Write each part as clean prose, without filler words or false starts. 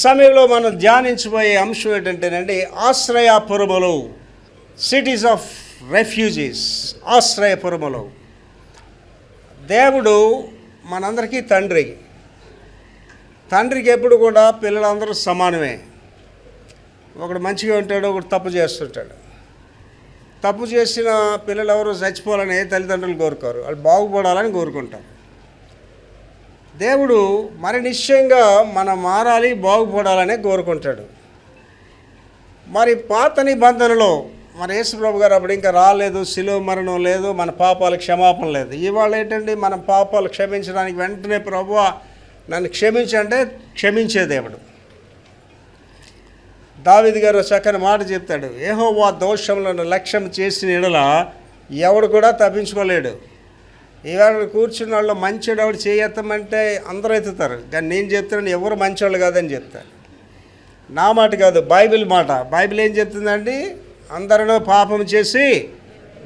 సమయంలో మనం ధ్యానించబోయే అంశం ఏంటంటేనండి, ఆశ్రయపురములు, సిటీస్ ఆఫ్ రెఫ్యూజీస్. ఆశ్రయపురములు. దేవుడు మనందరికీ తండ్రి. తండ్రికి ఎప్పుడు కూడా పిల్లలందరూ సమానమే. ఒకడు మంచిగా ఉంటాడు, ఒకడు తప్పు చేస్తుంటాడు. తప్పు చేసిన పిల్లలు ఎవరు చచ్చిపోవాలని తల్లిదండ్రులు కోరుకోరు, వాళ్ళు బాగుపడాలని కోరుకుంటారు. దేవుడు మరి నిశ్చయంగా మనం మారాలి, బాగుపడాలనే కోరుకుంటాడు. మరి పాత నిబంధనలో మరి యేసుప్రభు గారు అప్పుడు ఇంకా రాలేదు, శిలువ మరణం లేదు, మన పాపాలు క్షమాపణ లేదు. ఇవాళ ఏంటండి, మన పాపాలు క్షమించడానికి వెంటనే ప్రభువా నన్ను క్షమించంటే క్షమించే దేవుడు. దావీదు గారు చక్కని మాట చెప్తాడు, యెహోవా దోషములను లక్ష్యం చేసిన యెడల ఎవడు కూడా తప్పించుకోలేడు. ఇవాళ కూర్చున్న వాళ్ళు మంచోడు ఎవడు చేయెత్తమంటే అందరూ ఎత్తుతారు, కానీ నేను చెప్తున్నాను ఎవరు మంచోళ్ళు కాదని చెప్తాను. నా మాట కాదు, బైబిల్ మాట. బైబిల్ ఏం చెప్తుందండి, అందరూ పాపం చేసి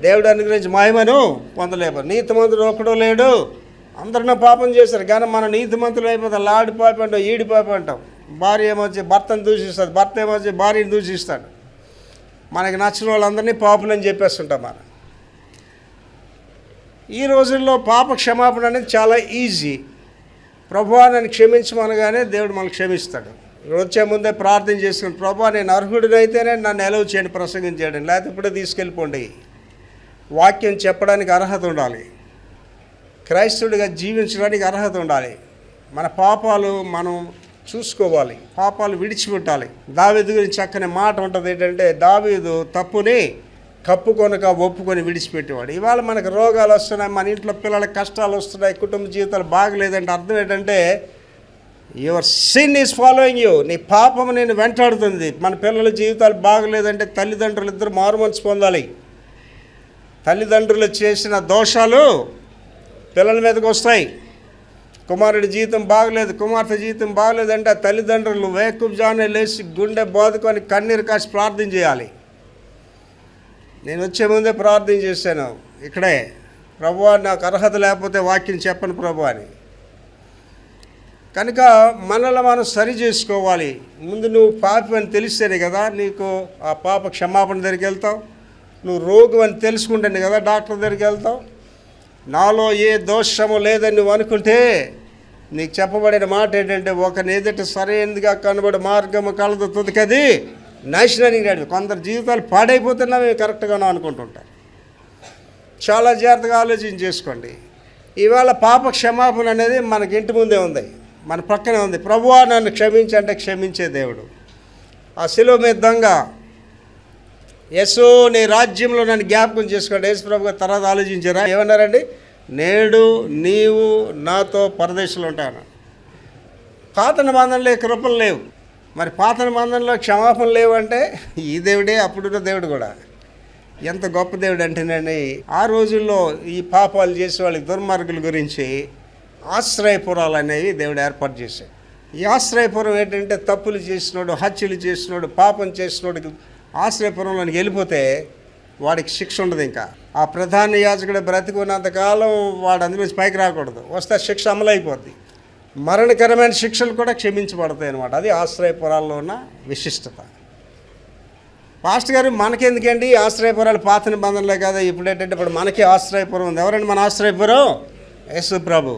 దేవుడు అనుగ్రహించి మహిమను పొందలేరు, నీతిమంతుడు ఒకడు లేడు, అందరినూ పాపం చేశారు. కానీ మనం నీతిమంతులు అయిపోతాం, లాడి పాపి అంటాం, ఈడి పాపి అంటాం. భార్య ఏమొచ్చి భర్తను దూషిస్తుంది, భర్త ఏమొచ్చి భార్యను దూషిస్తాడు. మనకి నచ్చిన వాళ్ళందరినీ పాపులని చెప్పేస్తుంటాం. మనం ఈ రోజుల్లో పాప క్షమాపణ అనేది చాలా ఈజీ. ప్రభువా నన్ను క్షమించమనగానే దేవుడు మనల్ని క్షమిస్తాడు. వచ్చే ముందే ప్రార్థన చేసుకుని, ప్రభువా నేను అర్హుడినైతేనే నన్ను ఎలవ్ చేయండి ప్రసంగం చేయడం, లేకపోతే ఇప్పుడే తీసుకెళ్ళిపోండి. వాక్యం చెప్పడానికి అర్హత ఉండాలి, క్రైస్తవుడిగా జీవించడానికి అర్హత ఉండాలి. మన పాపాలు మనం చూసుకోవాలి, పాపాలు విడిచిపెట్టాలి. దావీదు గురించి చక్కని మాట ఉంటుంది ఏంటంటే, దావీదు తప్పుని కప్పుకొనక ఒప్పుకొని విడిచిపెట్టేవాడు. ఇవాళ మనకు రోగాలు వస్తున్నాయి, మన ఇంట్లో పిల్లలకు కష్టాలు వస్తున్నాయి, కుటుంబ జీవితాలు బాగలేదంటే అర్థం ఏంటంటే, your sin is following you. నీ పాపము నేను వెంటాడుతుంది. మన పిల్లల జీవితాలు బాగలేదంటే తల్లిదండ్రులు ఇద్దరు మారుమనసు పొందాలి. తల్లిదండ్రులు చేసిన దోషాలు పిల్లల మీదకి వస్తాయి. కుమారుడి జీవితం బాగలేదు, కుమార్తె జీవితం బాగలేదంటే ఆ తల్లిదండ్రులు వేకుబ్జానే లేచి గుండె బాదుకొని కన్నీరు కాసి ప్రార్థన చేయాలి. నేను వచ్చే ముందే ప్రార్థన చేశాను ఇక్కడే, ప్రభువా నాకు అర్హత లేకపోతే వాక్యం చెప్పను ప్రభు అని. కనుక మనల్ని మనం సరి చేసుకోవాలి. ముందు నువ్వు పాపి అని తెలిస్తేనే కదా నీకు ఆ పాప క్షమాపణ దగ్గరికి వెళ్తావు. నువ్వు రోగి అని తెలుసుకుంటేనే కదా డాక్టర్ దగ్గరికి వెళ్తావు. నాలో ఏ దోషము లేదని నువ్వు అనుకుంటే నీకు చెప్పబడిన మాట ఏంటంటే, ఒకరిని ఎదుట సరైనదిగా కనబడే మార్గము కలదు తుదకది నాశనానికి నడిపి. కొందరు జీవితాలు పాడైపోతున్నా కరెక్ట్గానో అనుకుంటుంటారు. చాలా జాగ్రత్తగా ఆలోచన చేసుకోండి. ఇవాళ పాప క్షమాపణ అనేది మనకి ఇంటి ముందే ఉంది, మన పక్కనే ఉంది. ప్రభువా నన్ను క్షమించంటే క్షమించే దేవుడు. ఆ శిలువ మీద దొంగ, యేసు నీ రాజ్యంలో నన్ను జ్ఞాపకం చేసుకోండి. యేసు ప్రభు గారు తర్వాత ఆలోచించారా, ఏమన్నారండి, నేడు నీవు నాతో పరదేశంలో ఉంటాను. పాత నిబంధనలో కృపలు లేవు. మరి పాత నిబంధనలో క్షమాపణ లేవు అంటే ఈ దేవుడే అప్పుడున్న దేవుడు కూడా ఎంత గొప్ప దేవుడు అంటేనండి, ఆ రోజుల్లో ఈ పాపాలు చేసే వాళ్ళకి దుర్మార్గుల గురించి ఆశ్రయపురాలు అనేవి దేవుడు ఏర్పాటు చేశాడు. ఈ ఆశ్రయపురం ఏంటంటే, తప్పులు చేసినోడు, హత్యలు చేసినోడు, పాపం చేసినోడికి ఆశ్రయపురంలోనికి వెళ్ళిపోతే వాడికి శిక్ష ఉండదు. ఇంకా ఆ ప్రధాన యాజకుడు బ్రతికున్నంతకాలం వాడు అందులో పైకి రాకూడదు. వస్తే శిక్ష అమలైపోద్ది. మరణకరమైన శిక్షలు కూడా క్షమించబడతాయి అన్నమాట. అది ఆశ్రయపురాల్లో ఉన్న విశిష్టత. పాస్టర్ గారు మనకెందుకండి ఆశ్రయపురాలు, పాత నిబంధనలే కదా. ఇప్పుడు ఏంటంటే ఇప్పుడు మనకి ఆశ్రయపురం ఉంది. ఎవరండి మన ఆశ్రయపురం? యేసు ప్రభు.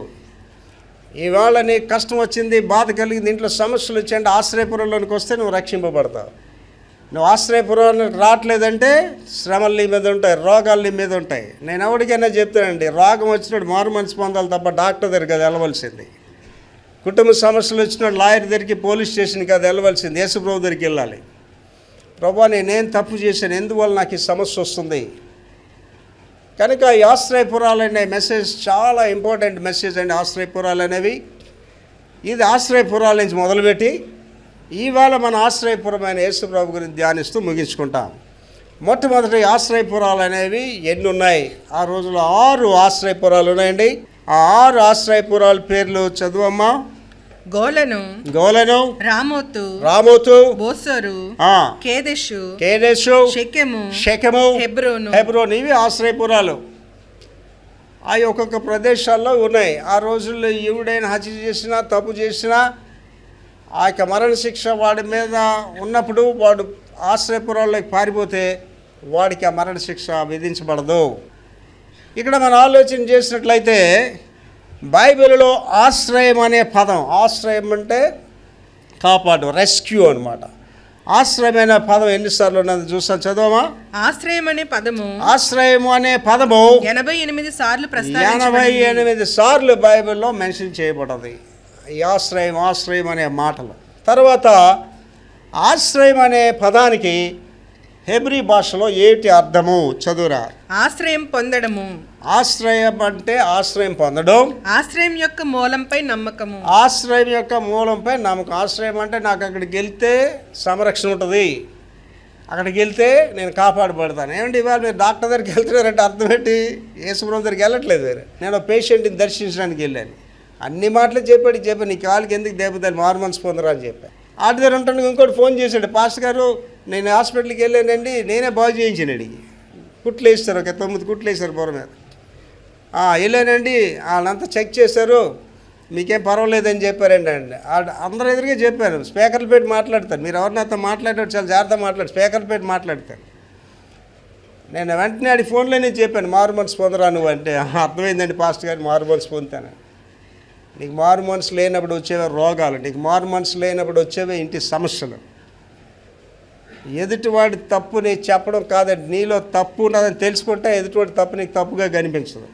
ఇవాళ నీకు కష్టం వచ్చింది, బాధ కలిగింది, ఇంట్లో సమస్యలు వచ్చాయంటే ఆశ్రయపురంలోనికి వస్తే నువ్వు రక్షింపబడతావు. నువ్వు ఆశ్రయపురానికి రావట్లేదంటే శ్రమలు నీ మీద ఉంటాయి, రోగాలు నీ మీద ఉంటాయి. నేను ఎవరికైనా చెప్తానండి, రోగం వచ్చినప్పుడు మారు మనసు పొందాలి తప్ప డాక్టర్ దగ్గరికి అది వెళ్ళవలసింది. కుటుంబ సమస్యలు వచ్చినప్పుడు లాయర్ దగ్గరికి, పోలీస్ స్టేషన్కి అది వెళ్ళవలసింది. యేసు ప్రభు దగ్గరికి వెళ్ళాలి. ప్రభువా నేనేం తప్పు చేశాను, ఎందువల్ల నాకు ఈ సమస్య వస్తుంది? కనుక ఈ ఆశ్రయపురాలు అనే మెసేజ్ చాలా ఇంపార్టెంట్ మెసేజ్ అండి. ఆశ్రయపురాలు అనేవి, ఇది ఆశ్రయపురాల నుంచి మొదలుపెట్టి ఇవాళ మన ఆశ్రయపురమైన యేసు ప్రభు గురించి ధ్యానిస్తూ ముగించుకుంటాం. మొట్టమొదటి ఆశ్రయపురాలు అనేవి ఎన్ని ఉన్నాయి? ఆ రోజుల్లో 6 ఆశ్రయపురాలు ఉన్నాయండి. ఆ 6 ఆశ్రయపురాల పేర్లు చదువమ్మా. గోలను, రామోతు, బోసరు, కేదెషు, షెకెము, హెబ్రోను. ఇవి ఆశ్రయపురాలు. అవి ఒక్కొక్క ప్రదేశాల్లో ఉన్నాయి. ఆ రోజుల్లో ఎవడైనా హత్య చేసినా, తప్పు చేసినా ఆ యొక్క మరణశిక్ష వాడి మీద ఉన్నప్పుడు వాడు ఆశ్రయపురాల్లోకి పారిపోతే వాడికి ఆ మరణశిక్ష విధించబడదు. ఇక్కడ మనం ఆలోచన చేసినట్లయితే బైబిల్లో ఆశ్రయం అనే పదం, ఆశ్రయం అంటే కాపాడు, రెస్క్యూ అనమాట. ఆశ్రయమైన పదం ఎన్నిసార్లు ఉన్నది చూస్తాను, చదవమా? ఆశ్రయం అనే పదము, ఆశ్రయం అనే పదము 88 సార్లు 88 సార్లు బైబిల్లో మెన్షన్ చేయబడ్డది ఈ ఆశ్రయం ఆశ్రయం అనే మాటలు. తర్వాత ఆశ్రయం అనే పదానికి హెబ్రీ భాషలో ఏటి అర్థము చదువురా. ఆశ్రయం పొందడము. ఆశ్రయం అంటే ఆశ్రయం పొందడం, ఆశ్రయం యొక్క మూలంపై నమ్మకము. ఆశ్రయం యొక్క మూలంపై నమ్మకం. ఆశ్రయం అంటే నాకు అక్కడికి వెళ్తే సంరక్షణ ఉంటుంది, అక్కడికి వెళ్తే నేను కాపాడబడతాను. ఏమంటే ఇవాళ మీరు డాక్టర్ దగ్గరికి వెళ్తున్నారంటే అర్థం ఏంటి? యేసుప్రభువు దగ్గరికి వెళ్ళట్లేదు వేరే. నేను పేషెంట్ని దర్శించడానికి వెళ్ళాను, అన్ని మాటలు చెప్పాను నీ కాళ్ళకి ఎందుకు దెబ్బతాను, మారు మనసు పొందరా అని చెప్పాను. ఆటి దగ్గర ఉంటాను. ఇంకోటి ఫోన్ చేశాడు, పాస్టర్ గారు నేను హాస్పిటల్కి వెళ్ళానండి, నేనే బాగు చేయించాను. అడిగి కుట్లు వేస్తారు, ఒక 9 కుట్లు వేశారు పొర మీద. వెళ్ళానండి, వాళ్ళంతా చెక్ చేశారు, మీకేం పర్వాలేదని చెప్పారండి. అందరూ ఎదురుగా చెప్పాను. స్పీకర్లు పెట్టి మాట్లాడతారు, మీరు ఎవరినైతే మాట్లాడేవాడు చాలా జాగ్రత్తగా మాట్లాడు, స్పీకర్లు పెట్టి మాట్లాడతారు. నేను వెంటనే ఆడి ఫోన్లోనే చెప్పాను, మారు మనసు పొందరా నువ్వు అంటే. అర్థమైందండి పాస్టర్ గారు, మారు మనసు పొందుతాను. నీకు మారు మనసు లేనప్పుడు వచ్చేవే రోగాలు, నీకు మారు మనసు లేనప్పుడు వచ్చేవే ఇంటి సమస్యలు. ఎదుటివాడి తప్పు నీకు చెప్పడం కాదండి, నీలో తప్పు ఉన్నదని తెలుసుకుంటే ఎదుటివాడి తప్పు నీకు తప్పుగా కనిపించదు.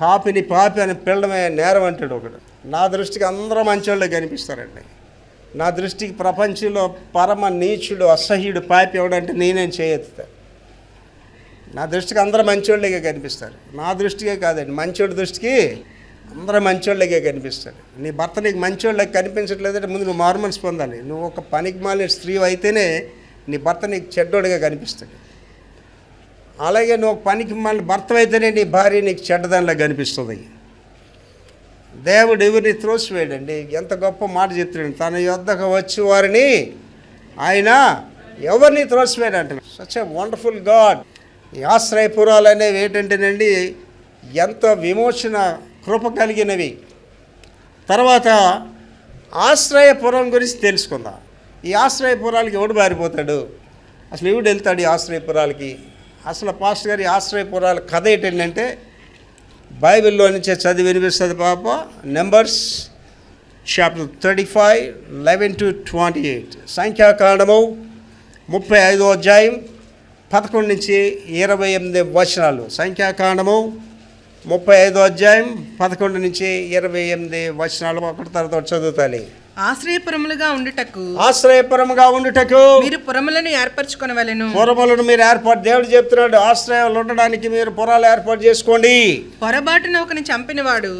పాపిని పాపి అని పిల్లడమే నేరం అంటాడు ఒకడు. నా దృష్టికి అందరూ మంచోళ్ళే కనిపిస్తారండి. నా దృష్టికి ప్రపంచంలో పరమ నీచుడు అసహ్యుడు పాపి ఎవడంటే నేనేం చేయెత్తుతాను. నా దృష్టికి అందరూ మంచోళ్ళగా కనిపిస్తారు. నా దృష్టికే కాదండి, మంచోడి దృష్టికి అందరూ మంచోళ్ళకే కనిపిస్తారు. నీ భర్త నీకు మంచోళ్ళకి కనిపించట్లేదంటే ముందు నువ్వు మారు మనసు పొందాలి. నువ్వు ఒక పనికి మాలిన స్త్రీ అయితేనే నీ భర్త నీకు చెడ్డోడిగా కనిపిస్తాడు. అలాగే నువ్వు పనికి మాలిన భర్త అయితేనే నీ భార్య నీకు చెడ్డదానిలా కనిపిస్తుంది. దేవుడు ఎవరిని త్రోసివేయడండి, ఎంత గొప్ప మాట చెప్తున్నాడు. తన యొద్దకు వచ్చి వారిని ఆయన ఎవరిని త్రోసివేయడు అంటున్నాడు. Such a wonderful God. ఈ ఆశ్రయపురాలు అనేవి ఏంటంటేనండి ఎంత విమోచన కృప కలిగినవి. తర్వాత ఆశ్రయపురం గురించి తెలుసుకుందాం. ఈ ఆశ్రయపురాలకి ఎవడు బారిపోతాడు, అసలు ఎవడు వెళ్తాడు ఈ ఆశ్రయపురాలకి? అసలు పాస్టర్ గారి ఆశ్రయపురాల కథ ఏంటంటే బైబిల్లో నుంచే చదివి వినిపిస్తుంది పాప. నెంబర్స్ చాప్టర్ 35 11-28, సంఖ్యాకాండము 35వ అధ్యాయం 11 నుంచి 28 వచనాలు. సంఖ్యాకాండము 35వ అధ్యాయం 11 నుంచి 28 వచనాలు ఒకటి తర్వాత చదువుతాలి. ఆశ్రయపురములుగా ఉండుటకు మీరు పురములను ఏర్పరచుకొనవలెను. పురములను మీరు ఏర్పాటు, దేవుడు చెప్తున్నాడు ఆశ్రయాలు ఉండడానికి మీరు పురాలు ఏర్పాటు చేసుకోండి. పొరపాటున ఒకని చంపినవాడు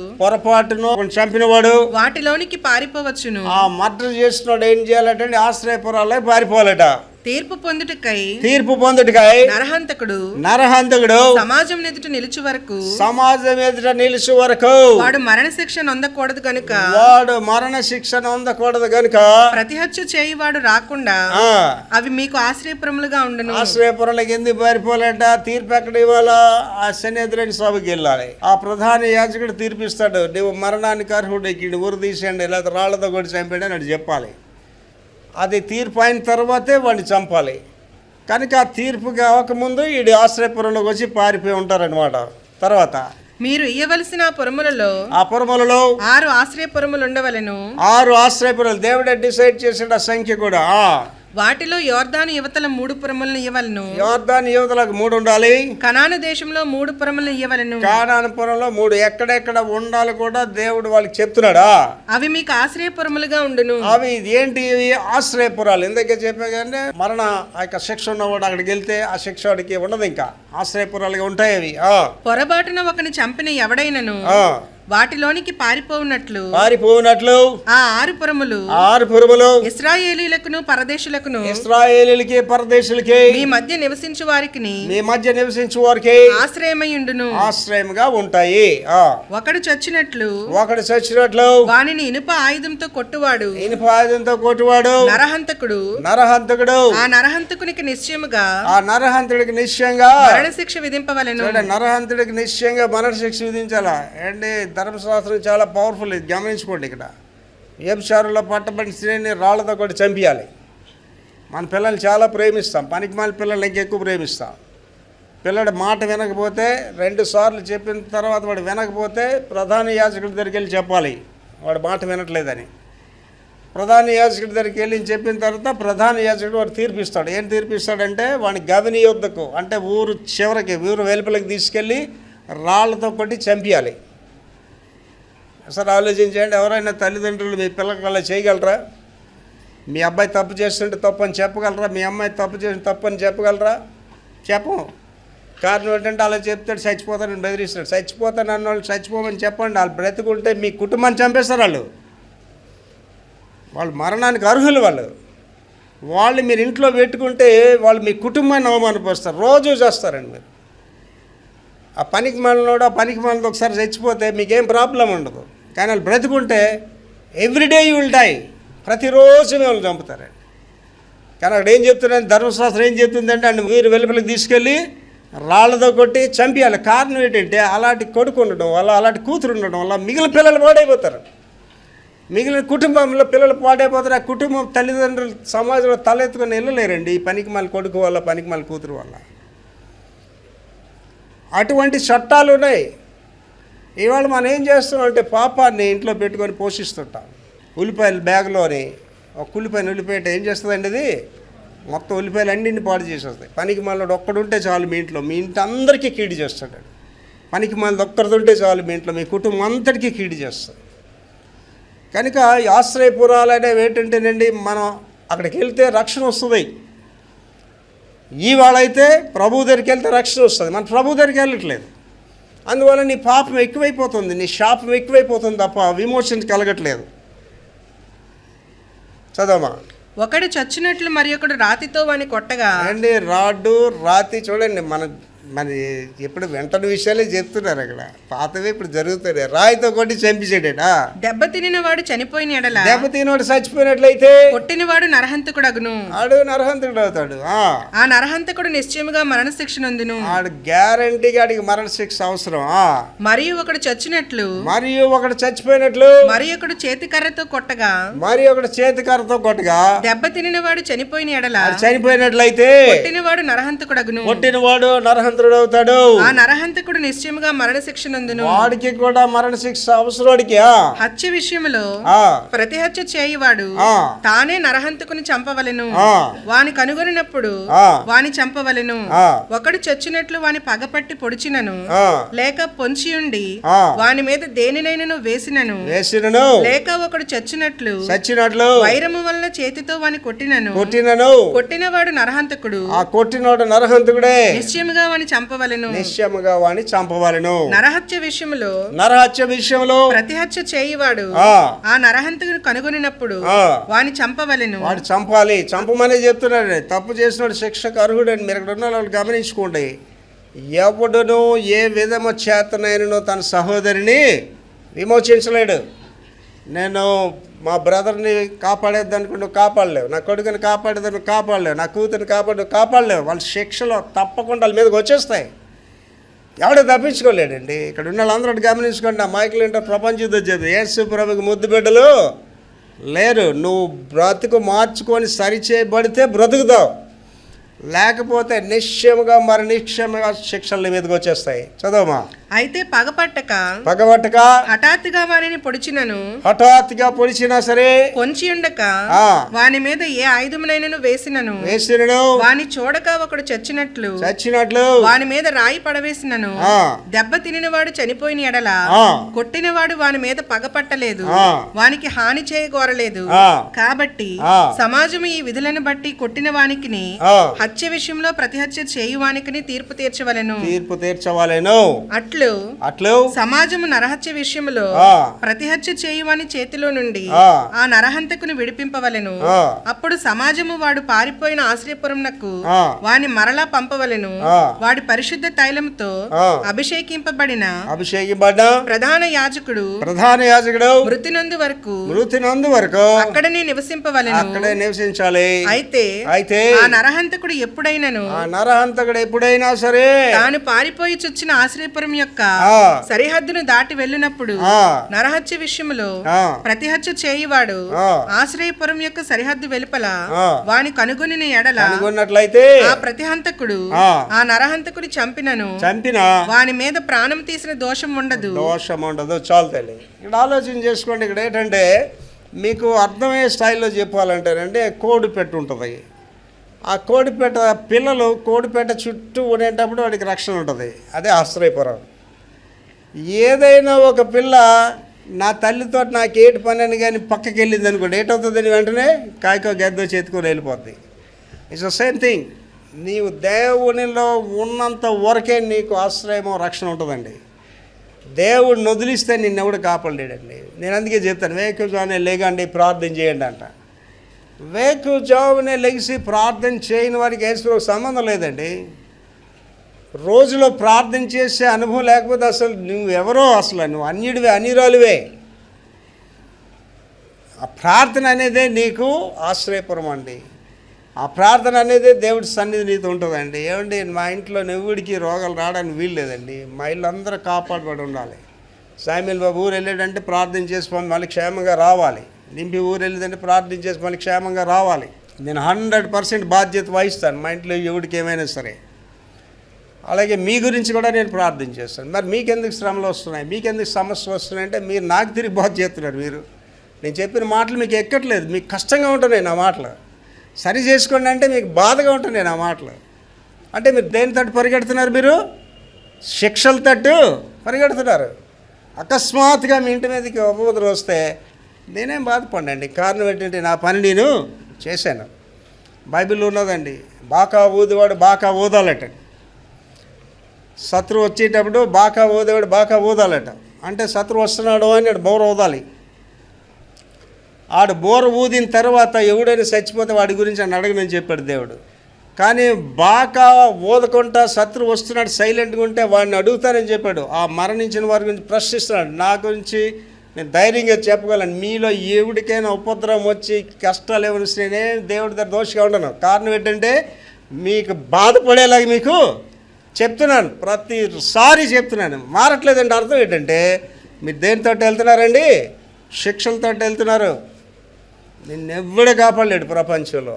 వాటిలోనికి పారిపోవచ్చును. ఆ మర్డర్ చేసినోడు ఏం చేయాలంటే ఆశ్రయపురాలే పారిపోవాలట. తీర్పు పొందుటకై నరహంతకుడు సమాజం ఎదుట నిలిచి వరకు వాడు మరణశిక్ష నొందకూడదు గనుక ప్రతి హత్య చేయి వాడు రాకుండా అవి మీకు ఆశ్రయపురములుగా ఉండను. ఆశ్రయపురాలకి ఎందుకు పారిపోవాలంట? తీర్పు ఎక్కడ ఇవ్వాలా? ఆ సన్నిధిని సభకి వెళ్ళాలి. ఆ ప్రధాన యాజకుడు తీర్పిస్తాడు, నువ్వు మరణానికి అర్హుడు, ఊరు తీసేయండి లేదా రాళ్లతో కూడా చంపండి అని చెప్పాలి. అది తీర్పు అయిన తర్వాతే వాడిని చంపాలి. కనుక ఆ తీర్పు కావకముందు వీడి ఆశ్రయపురంలోకి వచ్చి పారిపోయి ఉంటారనమాట. తర్వాత మీరు ఇయ్యవలసిన పురములలో 6 ఆశ్రయపురములు ఉండవలెను. 6 ఆశ్రయపురాలు దేవుడే డిసైడ్ చేసిన సంఖ్య కూడా. వాటిలో యోర్దాను యువతల 3 పురములను ఇవ్వవలెను. యోర్దాను యువతలకు 3 ఉండాలి. కనాను దేశంలో 3 పురములను ఇవ్వవలెను. కనాను పురంలో 3 ఎక్కడెక్కడ ఉండాలి కూడా దేవుడు వాళ్ళకి చెప్తున్నాడా. అవి మీకు ఆశ్రయపురములుగా ఉండును. అవి ఏంటి? ఆశ్రయపురాలు. ఎందుకే చెప్పా కానీ మరణ ఆ యొక్క శిక్ష ఉన్నవాడు అక్కడికి వెళ్తే ఆ శిక్ష వాడికి ఉండదు, ఇంకా ఆశ్రయపురాలుగా ఉంటాయి అవి. పొరపాటున ఒకని చంపిన ఎవడైనను వాటిలోనికి పారిపోవునట్లు ఆ 6 పురములు ఇశ్రాయేలీయులకును పరదేశులకును మీ మధ్య నివసించు వారికి ఆశ్రయముగా ఉంటాయి. ఒకడు చచ్చినట్లు వానిని ఇనుప ఆయుధంతో కొట్టువాడు నరహంతకుడు ఆ నరహంతకునికి నిశ్చయముగా మరణశిక్ష విధింపవలెను. నరహంతుడికి నిశ్చయంగా మరణశిక్ష విధించాలా అండి. ధర్మశాస్త్రం చాలా పవర్ఫుల్, ఇది గమనించుకోండి. ఇక్కడ వ్యభిచారంలో పట్టబడిన స్త్రీని రాళ్లతో కొట్టి చంపేయాలి. మన పిల్లల్ని చాలా ప్రేమిస్తాం, పనికిమాల పిల్లల్ని ఇంకెక్కువ ప్రేమిస్తాం. పిల్లడు మాట వినకపోతే 2 సార్లు చెప్పిన తర్వాత వాడు వినకపోతే ప్రధాన యాజకుడి దగ్గరికి వెళ్ళి చెప్పాలి వాడు మాట వినట్లేదని. ప్రధాన యాజకుడి దగ్గరికి వెళ్ళి చెప్పిన తర్వాత ప్రధాన యాజకుడు వాడు తీర్పిస్తాడు. ఏం తీర్పిస్తాడంటే వాడిని గవిని యొద్దకు, అంటే ఊరు చివరికి, ఊరు వెలుపలకి తీసుకెళ్ళి రాళ్లతో కొట్టి చంపేయాలి. అసలు ఆలోచించండి, ఎవరైనా తల్లిదండ్రులు మీ పిల్లలకి అలా చేయగలరా? మీ అబ్బాయి తప్పు చేస్తుంటే తప్పు అని చెప్పగలరా? మీ అమ్మాయి తప్పు చేసిన తప్పు అని చెప్పగలరా? చెప్పం. కారణం ఏంటంటే అలా చెప్తాడు చచ్చిపోతానని బెదిరిస్తాడు. చచ్చిపోతాను అన్న వాళ్ళు చచ్చిపోమని చెప్పండి. వాళ్ళు బ్రతుకుంటే మీ కుటుంబాన్ని చంపేస్తారు. వాళ్ళు మరణానికి అర్హులు. వాళ్ళు మీరు ఇంట్లో పెట్టుకుంటే వాళ్ళు మీ కుటుంబాన్ని అవమానపరుస్తారు, రోజు చేస్తారండి. మీరు ఆ పనికి మనలోడు, ఆ పనికి మనలో ఒకసారి చచ్చిపోతే మీకేం ప్రాబ్లం ఉండదు. కానీ వాళ్ళు బ్రతుకుంటే ఎవ్రీడే యూ విల్ డై, ప్రతిరోజు వాళ్ళు చంపుతారండి. కానీ అక్కడ ఏం చెప్తున్నాను, ధర్మశాస్త్రం ఏం చెప్తుందంటే అండి మీరు వెలుపలికి తీసుకెళ్ళి రాళ్లతో కొట్టి చంపేయాలి. కారణం ఏంటంటే అలాంటి కొడుకు ఉండడం వల్ల, అలాంటి కూతురు ఉండడం వల్ల మిగిలిన పిల్లలు పాడైపోతారు. మిగిలిన కుటుంబంలో పిల్లలు పాడైపోతారు. ఆ కుటుంబం తల్లిదండ్రులు సమాజంలో తలెత్తుకొని వెళ్ళలేరండి ఈ పనికిమాల కొడుకు వల్ల, పనికిమాల కూతురు వల్ల. అటువంటి చట్టాలు ఉన్నాయి. ఇవాళ మనం ఏం చేస్తున్నాం అంటే పాపాన్ని ఇంట్లో పెట్టుకొని పోషిస్తుంటాం. ఉల్లిపాయలు బ్యాగ్లోని ఒక ఉల్లిపాయను ఉల్లిపాయ ఏం చేస్తుందండి, అది మొత్తం ఉల్లిపాయలు అన్నింటిని పాడు చేసేస్తాయి. పనికి మాలోడు ఒక్కడుంటే చాలు మీ ఇంట్లో, మీ ఇంటి అందరికీ కీడు చేస్తాడు. పనికి మాలది ఒక్కరిదుంటే చాలు మీ ఇంట్లో, మీ కుటుంబం అంతటికీ కీడు చేస్తుంది. కనుక ఈ ఆశ్రయపురాలు అనేవి ఏంటంటేనండి, మనం అక్కడికి వెళ్తే రక్షణ వస్తుంది. ఇవాళైతే ప్రభు దగ్గరికి వెళ్తే రక్షణ వస్తుంది. మన ప్రభు దగ్గరికి వెళ్ళట్లేదు. అందువల్ల నీ పాపం ఎక్కువైపోతుంది, నీ శాపం ఎక్కువైపోతుంది తప్ప విమోచన కలగట్లేదు. చదవమా. ఒకడు చచ్చినట్లు మరి ఒకడు రాతితో వాని కొట్టగా. అండి రాడ్డు రాతి చూడండి, మన ఎప్పుడు వెంటనే విషయాలే చెప్తున్నారు. అక్కడ పాతవే ఇప్పుడు జరుగుతున్నాయి. రాయితో కొట్టి చంపించాడేనా? దెబ్బతినిన వాడు చనిపోయిన ఎడల, దెబ్బతినవాడు చచ్చిపోయినట్లయితే కొట్టినవాడు నరహంతకుడగును. ఆడు నరహంతకుడు అవుతాడు. ఆ నరహంతకుడు నిశ్చయముగా మరణశిక్ష నందును. ఆడు గ్యారంటీగా ఆడికి మరణశిక్ష అవసరం. మరియు ఒకడు చచ్చినట్లు, మరియు ఒకడు చచ్చిపోయినట్లు, మరి ఒకడు చేతికర్రతో కొట్టగా, మరి ఒకడు చేతికర్రతో కొట్టగా, దెబ్బతినిన వాడు చనిపోయిన ఎడల, చనిపోయినట్లయితే కొట్టినవాడు నరహంతకుడగును. కొట్టినవాడు నరహంతకుడు అవుతాడు. ఆ నరహంతకుడు నిశ్చయముగా మరణశిక్ష నందును. వాడికి కూడా మరణశిక్ష అవసరం. వాడికి హత్య విషయంలో ప్రతి హత్య చేయువాడు తానే నరహంతకుని చంపవలెను. వాని కనుగొనినప్పుడు వాని చంపవలెను. ఒకడు చచ్చినట్లు వాని పగపట్టి పొడిచినను, లేక పొంచియుండి వాని మీద దేనినైనను వేసినను, లేక ఒకడు చచ్చినట్లు వైరము వలన చేతితో వాని కొట్టినను, కొట్టినవాడు నరహంతకుడు. ఆ కొట్టినవాడు నరహంతకుడే. నిశ్చయముగా వాని చంపవలెను. నిశ్చయముగా వాని చంపవలెను. నరహత్య విషయంలో ప్రతి హత్య చేయువాడు ఆ నరహంతకుని కనుగొనినప్పుడు వాని చంపవలెను. వాడు చంపాలి, చంపమనే చెప్తున్నాడు. తప్పు చేసినోడు శిక్షకు అర్హుడని మీరు ఇక్కడ ఉన్న వాళ్ళు గమనించుకోండి. ఎవడును ఏ విధము చేతనైనను తన సహోదరిని విమోచించలేడు. నేను మా బ్రదర్ని కాపాడేద్దనుకుంటే నువ్వు కాపాడలేవు, నా కొడుకుని కాపాడేదాన్ని కాపాడలేవు, నా కూతురిని కాపాడలేవు. వాళ్ళ శిక్షలు తప్పకుండా వాళ్ళ మీదకి వచ్చేస్తాయి. ఎవడో తప్పించుకోలేడండి. ఇక్కడ ఉన్న వాళ్ళందరూ గమనించుకోండి. నా మైకులు ఏంటో ప్రపంచంతో చెప్పి యేసు ప్రభుకి ముద్దు బిడ్డలు లేరు. నువ్వు బ్రతుకు మార్చుకొని సరిచేయబడితే బ్రతుకుతావు, లేకపోతే నిశ్చయముగా నిశ్చయముగా శిక్షల మీదకి వచ్చేస్తాయి. చదవమా. అయితే పగపట్టక హఠాత్తుగా వానిని పొడిచినను, హఠాత్తుగా పొడిచినా సరే పొంచి ఉండక వాని మీద ఏ ఆయుధమునైనను వేసినను వాని చూడక ఒకడు చచ్చినట్లు వాని మీద రాయి పడవేసినను, దెబ్బ తినినవాడు చనిపోయిన ఎడల కొట్టినవాడు వాని మీద పగపట్టలేదు, వానికి హాని చేయగోరలేదు. కాబట్టి సమాజము ఈ విధులను బట్టి కొట్టిన వానికిని హత్య విషయంలో ప్రతి హత్య చేయువానికిని తీర్పు తీర్చవలెను. అట్లు సమాజము నరహత్య విషయంలో ప్రతి హత్య చేయువాని చేతిలో నుండి ఆ నరహంతకుని విడిపింపవలెను. అప్పుడు సమాజము వాడు పారిపోయిన ఆశ్రయపురమునకు వాని మరలా పంపవలెను. వాడి పరిశుద్ధ తైలముతో అభిషేకింపబడిన ప్రధాన యాజకుడు మృతి నందు వరకు అక్కడనే నివసింపవలెను. అయితే ఆ నరహంతకుడు ఎప్పుడైనా సరే తాను పారిపోయి చొచ్చిన ఆశ్రయపురం యొక్క ఆ. సరిహద్దును దాటి వెళ్ళినప్పుడు ఆ. నరహత్య విషయములో ఆ. ప్రతిహత్య చేయువాడు ఆ. ఆశ్రయపురం యొక్క సరిహద్దు వెలుపల ఆ. వాని కనుగొని ఎడల అనుకున్నట్లయితే ఆ ప్రతిహంతకుడు ఆ. ఆ నరహంతకుని చంపినను చంపిన వాని మీద ప్రాణం తీసిన దోషం ఉండదు. దోషం ఉండదు. చాలు తల్లి. ఇక్కడ ఆలోచన చేసుకోండి. ఇక్కడ ఏంటంటే మీకు అర్థమయ్యే స్థాయిలో చెప్పాలంటేనంటే కోడిపెట్ట ఉంటుంది. ఆ కోడిపెట్ట పిల్లలు కోడిపెట్ట చుట్టూ ఉండేటప్పుడు వాడికి రక్షణ ఉంటుంది. అదే ఆశ్రయపురం. ఏదైనా ఒక పిల్ల నా తల్లితో నాకు ఏటి పని అని కానీ పక్కకి వెళ్ళింది అనుకోండి, ఏటవుతుందని వెంటనే కాయకో గద్దో చేతుకొని వెళ్ళిపోద్ది. It's the same thing. నీవు దేవునిలో ఉన్నంత వరకే నీకు ఆశ్రయమో రక్షణ ఉంటుందండి. దేవుడిని వదిలిస్తే నిన్నెవడు కాపాడలేడండి. నేను అందుకే చెప్తాను, వేకువజామునే లేగండి ప్రార్థన చేయండి అంట. వేకువజామునే లెగిసి ప్రార్థన చేయని వారికి యేసుతో సంబంధం లేదండి. రోజులో ప్రార్థన చేసే అనుభవం లేకపోతే అసలు నువ్వెవరో, అసలు నువ్వు అన్యుడివే, అన్యురాలువే. ఆ ప్రార్థన అనేదే నీకు ఆశ్రయపురం అండి. ఆ ప్రార్థన అనేది దేవుడి సన్నిధి నీతో ఉంటుందండి. ఏమండి, మా ఇంట్లో నెవ్వుడికి రోగాలు రావడానికి వీలు లేదండి. మా ఇల్లు అందరూ కాపాడబడి ఉండాలి. సామ్యూల్ బాబు ఊరు వెళ్ళాడంటే ప్రార్థన చేసుకొని మళ్ళీ క్షేమంగా రావాలి. నింపి ఊరు వెళ్ళేదంటే ప్రార్థన చేసి మళ్ళీ క్షేమంగా రావాలి. నేను 100% బాధ్యత వహిస్తాను మా ఇంట్లో ఎవడికి ఏమైనా సరే. అలాగే మీ గురించి కూడా నేను ప్రార్థన చేస్తాను. మరి మీకెందుకు శ్రమలు వస్తున్నాయి, మీకెందుకు సమస్యలు వస్తున్నాయి అంటే మీరు నాకు తిరిగి బాధ చేస్తున్నారు. నేను చెప్పిన మాటలు మీకు ఎక్కట్లేదు, మీకు కష్టంగా ఉంటున్నాయి నా మాటలు. సరి చేసుకోండి అంటే మీకు బాధగా ఉంటున్నాయి నా మాటలు. అంటే మీరు దేని తట్టు పరిగెడుతున్నారు? మీరు శిక్షల తట్టు పరిగెడుతున్నారు. అకస్మాత్తుగా మీ ఇంటి మీదకి ఉపద్రవం వస్తే నేనేం బాధపడండి. కారణం ఏంటంటే నా పని నేను చేశాను. బైబిల్లో ఉన్నదండి, బాకా ఊదేవాడు బాకా ఊదాలట. శత్రువు వచ్చేటప్పుడు బాకా ఊదేవాడు బాకా ఊదాలట. అంటే శత్రువు వస్తున్నాడు అని ఆడు బోర ఊదాలి. ఆడు బోర ఊదిన తర్వాత ఎవడైనా చచ్చిపోతే వాడి గురించి అని అడగనని చెప్పాడు దేవుడు. కానీ బాకా ఊదకుండా శత్రువు వస్తున్నాడు సైలెంట్గా ఉంటే వాడిని అడుగుతానని చెప్పాడు. ఆ మరణించిన వారి గురించి ప్రశ్నిస్తున్నాడు. నా గురించి నేను ధైర్యంగా చెప్పగలను. మీలో ఎవడికైనా ఉపద్రవం వచ్చి కష్టాలు ఏమైనా నేనే దేవుడి దగ్గర దోషిగా ఉండను. కారణం ఏంటంటే మీకు బాధపడేలాగా మీకు చెప్తున్నాను, ప్రతిసారి చెప్తున్నాను. మారట్లేదండి. అర్థం ఏంటంటే మీరు దేనితో వెళ్తున్నారండి? శిక్షలతో వెళ్తున్నారు. నిన్నెవ్వడే కాపాడలేడు ప్రపంచంలో.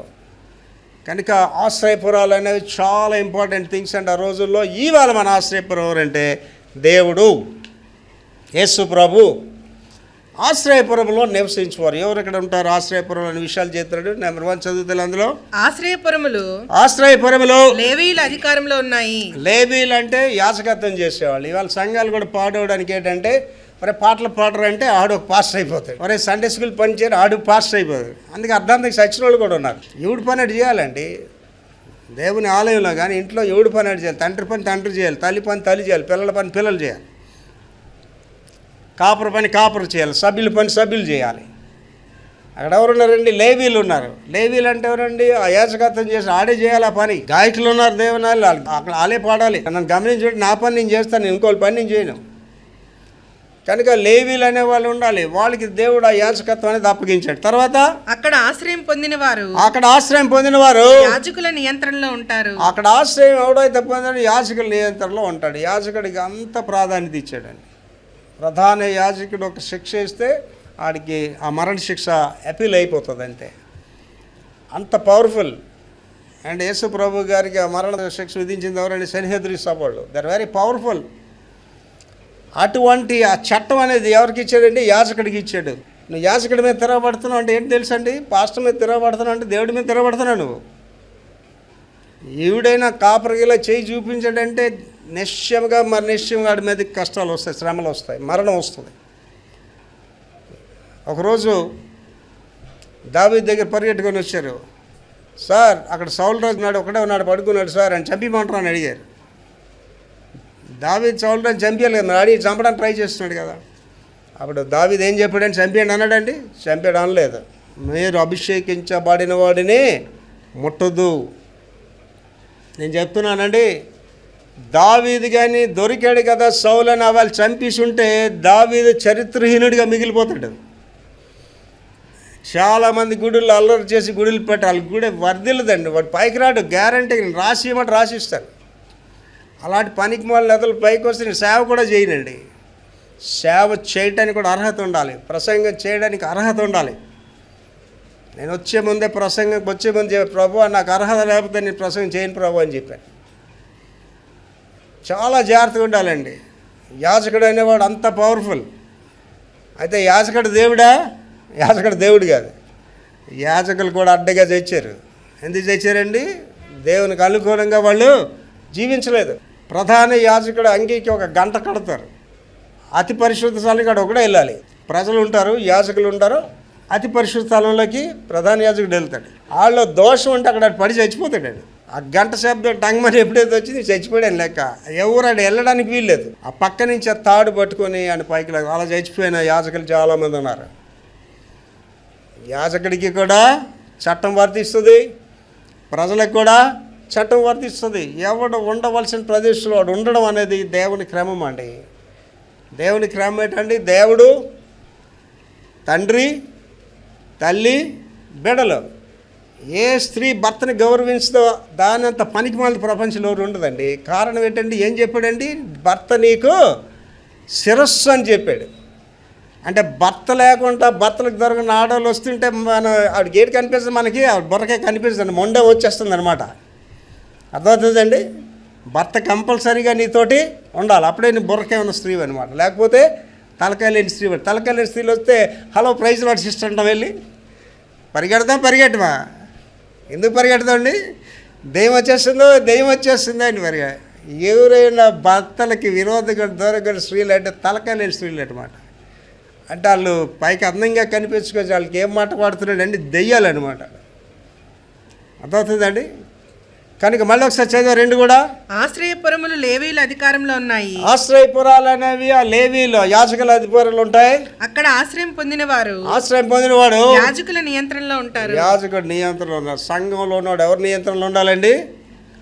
కనుక ఆశ్రయపురాలు అనేవి చాలా ఇంపార్టెంట్ థింగ్స్ అండి ఆ రోజుల్లో. ఇవాళ మన ఆశ్రయపురం ఎవరంటే దేవుడు, యేసు ప్రభు. ఆశ్రయపురంలో నివసించేవారు ఎవరు ఇక్కడ ఉంటారు? ఆశ్రయపురం అనే విషయాలు చేస్తున్నాడు. నెంబర్ 1 చదువుతాను. అందులో ఆశ్రయపురములు లేవీయుల అధికారంలో ఉన్నాయి. లేవీలు అంటే యాజకత్వం చేసేవాళ్ళు. ఇవాళ సంఘాలు కూడా పాడవడానికి ఏంటంటే, మరి పాటలు పాడరంటే ఆడు ఒక పాస్టర్ అయిపోతాడు, మరి సండే స్కూల్ పని చేయరు ఆడు పాస్టర్ అయిపోతాడు. అందుకే అర్థానికి సచిన వాళ్ళు కూడా ఉన్నారు. ఎవడు పని అటు చేయాలండి. దేవుని ఆలయంలో కానీ ఇంట్లో ఎవడు పని అటు చేయాలి. తండ్రి పని తండ్రి చేయాలి, తల్లి పని తల్లి చేయాలి, పిల్లల పని పిల్లలు చేయాలి, కాపుర పని కాపురు చేయాలి, సభ్యుల పని సభ్యులు చేయాలి. అక్కడ ఎవరున్నారండి? లేవీలు ఉన్నారు. లేవీలు అంటే ఎవరండి? ఆ యాజకత్వం చేసి ఆడే చేయాలి ఆ పని. గాయకులు ఉన్నారు, దేవునాలు అక్కడ ఆలే పాడాలి. నన్ను గమనించండి, నా పని నేను చేస్తాను, ఇంకోళ్ళ పని నేను చేయను. కనుక లేవీలు అనే వాళ్ళు ఉండాలి. వాళ్ళకి దేవుడు ఆ యాజకత్వం అనేది అప్పగించాడు. తర్వాత అక్కడ ఆశ్రయం పొందిన వారు యాజకుల నియంత్రణలో ఉంటారు. అక్కడ ఆశ్రయం ఎవడైతే పొందాడో యాజకుల నియంత్రణలో ఉంటాడు. యాజకుడికి అంత ప్రాధాన్యత ఇచ్చాడండి. ప్రధాన యాజకుడు ఒక శిక్ష ఇస్తే ఆడికి ఆ మరణ శిక్ష అపీల్ అయిపోతుంది అంతే. అంత పవర్ఫుల్. అండ్ యేసు ప్రభు గారికి ఆ మరణ శిక్ష విధించింది ఎవరండి? సన్హెద్రి సభలు. They are very powerful. అటువంటి ఆ చట్టం అనేది ఎవరికి ఇచ్చాడండి? యాజకుడికి ఇచ్చాడు. నువ్వు యాజకుడి మీద తిరగబడుతున్నావు అంటే ఏంటి తెలుసండి? పాస్టర్ మీద తిరగబడుతున్నావు అంటే దేవుడి మీద తిరగబడుతున్నావు నువ్వు. ఎవడైనా కాపరిగిలా చేయి చూపించాడంటే నిశ్చయంగా మరి నిశ్చయంగా వాడి మీదకి కష్టాలు వస్తాయి, శ్రమలు వస్తాయి, మరణం వస్తుంది. ఒకరోజు దావీదు దగ్గర పరిగెట్టుకొని వచ్చారు. సార్ అక్కడ సౌలు రాజు నాడు ఒకటే ఉన్నాడు, పడుకున్నాడు సార్ అని చంపిమంటారు అని అడిగారు. దావీదు సౌలు రాజు చంపేయాలి కదా, మరి అడిగి చంపడానికి ట్రై చేస్తున్నాడు కదా. అప్పుడు దావీదు ఏం చెప్పాడని? చంపేయండి అన్నాడండి? చంపాడు అనలేదు. మీరు అభిషేకించబడిన వాడిని ముట్టదు. నేను చెప్తున్నానండి, దావీదు కానీ దొరికాడు కదా సౌలని వాళ్ళు చంపేసుంటే దావీదు చరిత్రహీనుడిగా మిగిలిపోతాడు. చాలామంది గుడులు అల్లరి చేసి గుడులు పెట్టాలి, గుడి వర్దిల్లదండి. వాడు పైకి రాడు, గ్యారంటీ రాసి ఇవ్వమంటే రాసిస్తాను. అలాంటి పనికి మాలిన నెతలు పైకి వస్తే నేను సేవ కూడా చేయనండి. సేవ చేయడానికి కూడా అర్హత ఉండాలి, ప్రసంగం చేయడానికి అర్హత ఉండాలి. నేను వచ్చే ముందే ప్రసంగంకి వచ్చే ముందే ప్రభు నాకు అర్హత లేకపోతే నేను ప్రసంగం చేయను ప్రభు అని చెప్పాను. చాలా జాగ్రత్తగా ఉండాలండి. యాజకుడు అనేవాడు అంత పవర్ఫుల్. అయితే యాజకుడు దేవుడా? యాజకుడు దేవుడు కాదు. యాజకులు కూడా అడ్డగా తెచ్చారు. ఎందుకు తెచ్చారండి? దేవునికి అనుకూలంగా వాళ్ళు జీవించలేదు. ప్రధాన యాజకుడు అంగీకి ఒక గంట కడతారు. అతి పరిశుద్ధ స్థలం కాడ ఒకడే వెళ్ళాలి. ప్రజలు ఉంటారు, యాజకులు ఉంటారు. అతి పరిశుద్ధ స్థలంలోకి ప్రధాన యాజకుడు వెళ్తాడు. వాళ్ళు దోషం ఉంటే అక్కడ పడి చచ్చిపోతాడు. ఆ గంట శబ్దం టంగమని ఎప్పుడైతే వచ్చింది చచ్చిపోయాడు లెక్క. ఎవరు ఆడ వెళ్ళడానికి వీల్లేదు. ఆ పక్క నుంచి ఆ తాడు పట్టుకొని ఆయన పైకి అలా చచ్చిపోయిన యాజకులు చాలామంది ఉన్నారు. యాజకుడికి కూడా చట్టం వర్తిస్తుంది, ప్రజలకు కూడా చట్టం వర్తిస్తుంది. ఎవడు ఉండవలసిన ప్రదేశంలో వాడు ఉండడం అనేది దేవుని క్రమం అండి. దేవుని క్రమం ఏంటండి? దేవుడు, తండ్రి, తల్లి, బిడ్డలు. ఏ స్త్రీ భర్తని గౌరవించదో దానంత పనికిమాలిన ప్రపంచంలో ఉండదండి. కారణం ఏంటండి? ఏం చెప్పాడండి? భర్త నీకు శిరస్సు అని చెప్పాడు. అంటే భర్త లేకుండా భర్తలకు దొరకని ఆడవాళ్ళు వస్తుంటే మన ఆవిడ గేట్ కనిపిస్తుంది, మనకి ఆవిడ బుర్రకే కనిపిస్తుంది, మొండే వచ్చేస్తుంది అనమాట. అర్థమవుతుందండి? భర్త కంపల్సరీగా నీతోటి ఉండాలి, అప్పుడే నీ బుర్రకే ఉన్న స్త్రీ అనమాట. లేకపోతే తలకాయ లేని స్త్రీ. తలకాయ లేని స్త్రీలు వస్తే హలో ప్రైజ్ లార్డ్ సిస్టర్ అంటాం, వెళ్ళి పరిగెట్టమా? ఎందుకు పరిగెడతామండి? దెయ్యం వచ్చేస్తుందో అని పరిగా. ఎవరైనా భర్తలకి విరోధంగా దూరంగా స్త్రీలు అంటే తలకాయ లేని స్త్రీలు అనమాట. అంటే వాళ్ళు పైకి అందంగా కనిపించుకోవచ్చు, వాళ్ళకి ఏం మాట పాడుతున్నాడు అండి? దెయ్యాలన్నమాట. అర్థమవుతుందండి? కనుక మళ్ళీ ఒకసారి చదివా రెండు కూడా. ఆశ్రయపురములు లేవీల అధికారంలో ఉన్నాయి. ఆశ్రయపురాలు అనేవి ఆ లేవీలో యాజకుల అధికారులు ఉంటాయి. అక్కడ ఆశ్రయం పొందినవాడు యాజకుల నియంత్రణలో ఉంటారు. యాజకుడు నియంత్రణలో ఉన్నారు. సంఘంలో ఉన్నాడు ఎవరి నియంత్రణలో ఉండాలండి?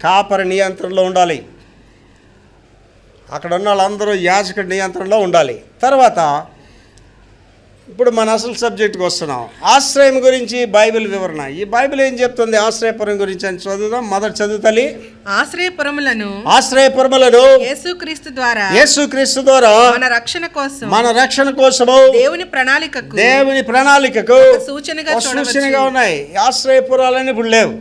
కాపరి నియంత్రణలో ఉండాలి. అక్కడ ఉన్న వాళ్ళందరూ యాజకుడి నియంత్రణలో ఉండాలి. తర్వాత ఇప్పుడు మన అసలు సబ్జెక్ట్కి వస్తున్నాం. ఆశ్రయం గురించి బైబిల్ వివరణ. ఈ బైబిల్ ఏం చెప్తుంది ఆశ్రయపురం గురించి అని చదువుదాం. మొదటి చదువుతలి. ఆశ్రయపురములను యేసుక్రీస్తు ద్వారా మన రక్షణ కోసము దేవుని ప్రణాళికకు సూచనగా ఉన్నాయి. ఆశ్రయపురాలని ఇప్పుడు లేవు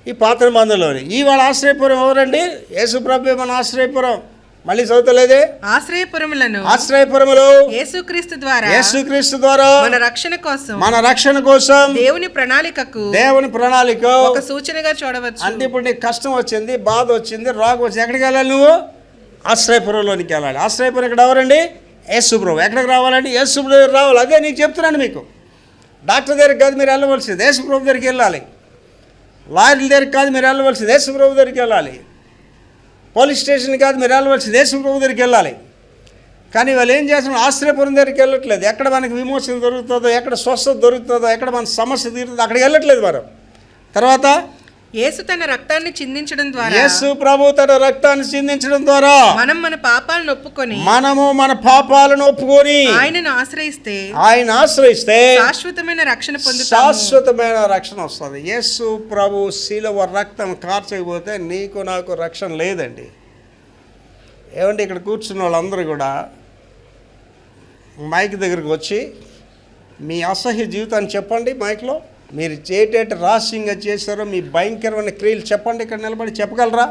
ఈ పాత నిబంధనలోని. ఇవాళ ఆశ్రయపురం ఎవరండి? యేసు ప్రభువే మన ఆశ్రయపురం. మళ్ళీ చదువుతలేదే? ఆశ్రయపురములు యేసుక్రీస్తు ద్వారా మన రక్షణ కోసం దేవుని ప్రణాళిక ఒక సూచనగా చూడవచ్చు. అంటే ఇప్పుడు నీకు కష్టం వచ్చింది, బాధ వచ్చింది, రోగం వచ్చింది, ఎక్కడికి వెళ్ళాలి? నువ్వు ఆశ్రయపురంలోనికి వెళ్ళాలి. ఆశ్రయపురం ఇక్కడ ఎవరండి? యేసు ప్రభు. ఎక్కడికి రావాలండి? యేసు ప్రభు రావాలి. అదే నీకు చెప్తున్నాను మీకు. డాక్టర్ దగ్గరికి కాదు మీరు వెళ్ళవలసింది, యేసు ప్రభు దగ్గరికి వెళ్ళాలి. లాయర్ల దగ్గరికి కాదు మీరు వెళ్ళవలసింది, యేసు ప్రభు దగ్గరికి వెళ్ళాలి. పోలీస్ స్టేషన్ కాదు మీరు వెళ్ళవలసింది, యేసు ప్రభు దగ్గరికి వెళ్ళాలి. కానీ వాళ్ళు ఏం చేస్తున్నారు? ఆశ్రయపురం దగ్గరికి వెళ్ళట్లేదు. ఎక్కడ మనకి విమోచన దొరుకుతుందో, ఎక్కడ స్వస్థత దొరుకుతుందో, ఎక్కడ మన సమస్య తీరుతుందో అక్కడికి వెళ్ళట్లేదు మనం. తర్వాత యేసు తన రక్తాన్ని చిందించడం ద్వారా, యేసు ప్రభు తన రక్తాన్ని చిందించడం ద్వారా మనము మన పాపాలను ఒప్పుకొని ఆయనను ఆశ్రయిస్తే శాశ్వతమైన రక్షణ వస్తుంది. యేసు ప్రభు శిలువ రక్తం కార్చకపోతే నీకు నాకు రక్షణ లేదండి. ఏమంటే ఇక్కడ కూర్చున్న వాళ్ళందరూ కూడా మైక్ దగ్గరికి వచ్చి మీ అసహ్య జీవితాన్ని చెప్పండి. మైక్లో మీరు చేటేటి రహస్యంగా చేశారో మీ భయంకరమైన క్రియలు చెప్పండి. ఇక్కడ నిలబడి చెప్పగలరా?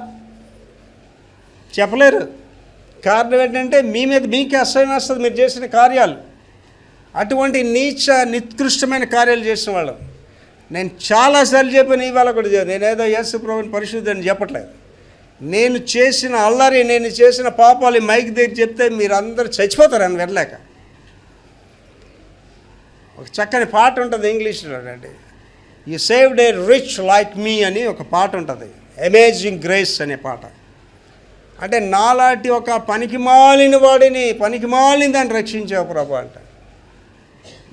చెప్పలేరు. కారణం ఏంటంటే మీ మీద మీకే అసహ్యం వస్తుంది మీరు చేసిన కార్యాలు. అటువంటి నికృష్టమైన కార్యాలు చేసిన వాళ్ళు నేను చాలాసార్లు చెప్పాను, ఇవాళ కూడా నేనేదో యేసు ప్రభువుని పరిశుద్ధని చెప్పట్లేదు. నేను చేసిన అల్లరి, నేను చేసిన పాపాలు మైక్ దగ్గర చెప్తే మీరు అందరూ చచ్చిపోతారని వెళ్ళలేక. ఒక చక్కని పాట ఉంటుంది ఇంగ్లీష్లో అండి, you saved a rich like me అని ఒక పాట ఉంటుంది, అమేజింగ్ గ్రేస్ అనే పాట. అంటే నాలాంటి ఒక పనికిమాలిన వాడిని, పనికిమాలిన దాన్ని రక్షించావు ప్రభు అంట.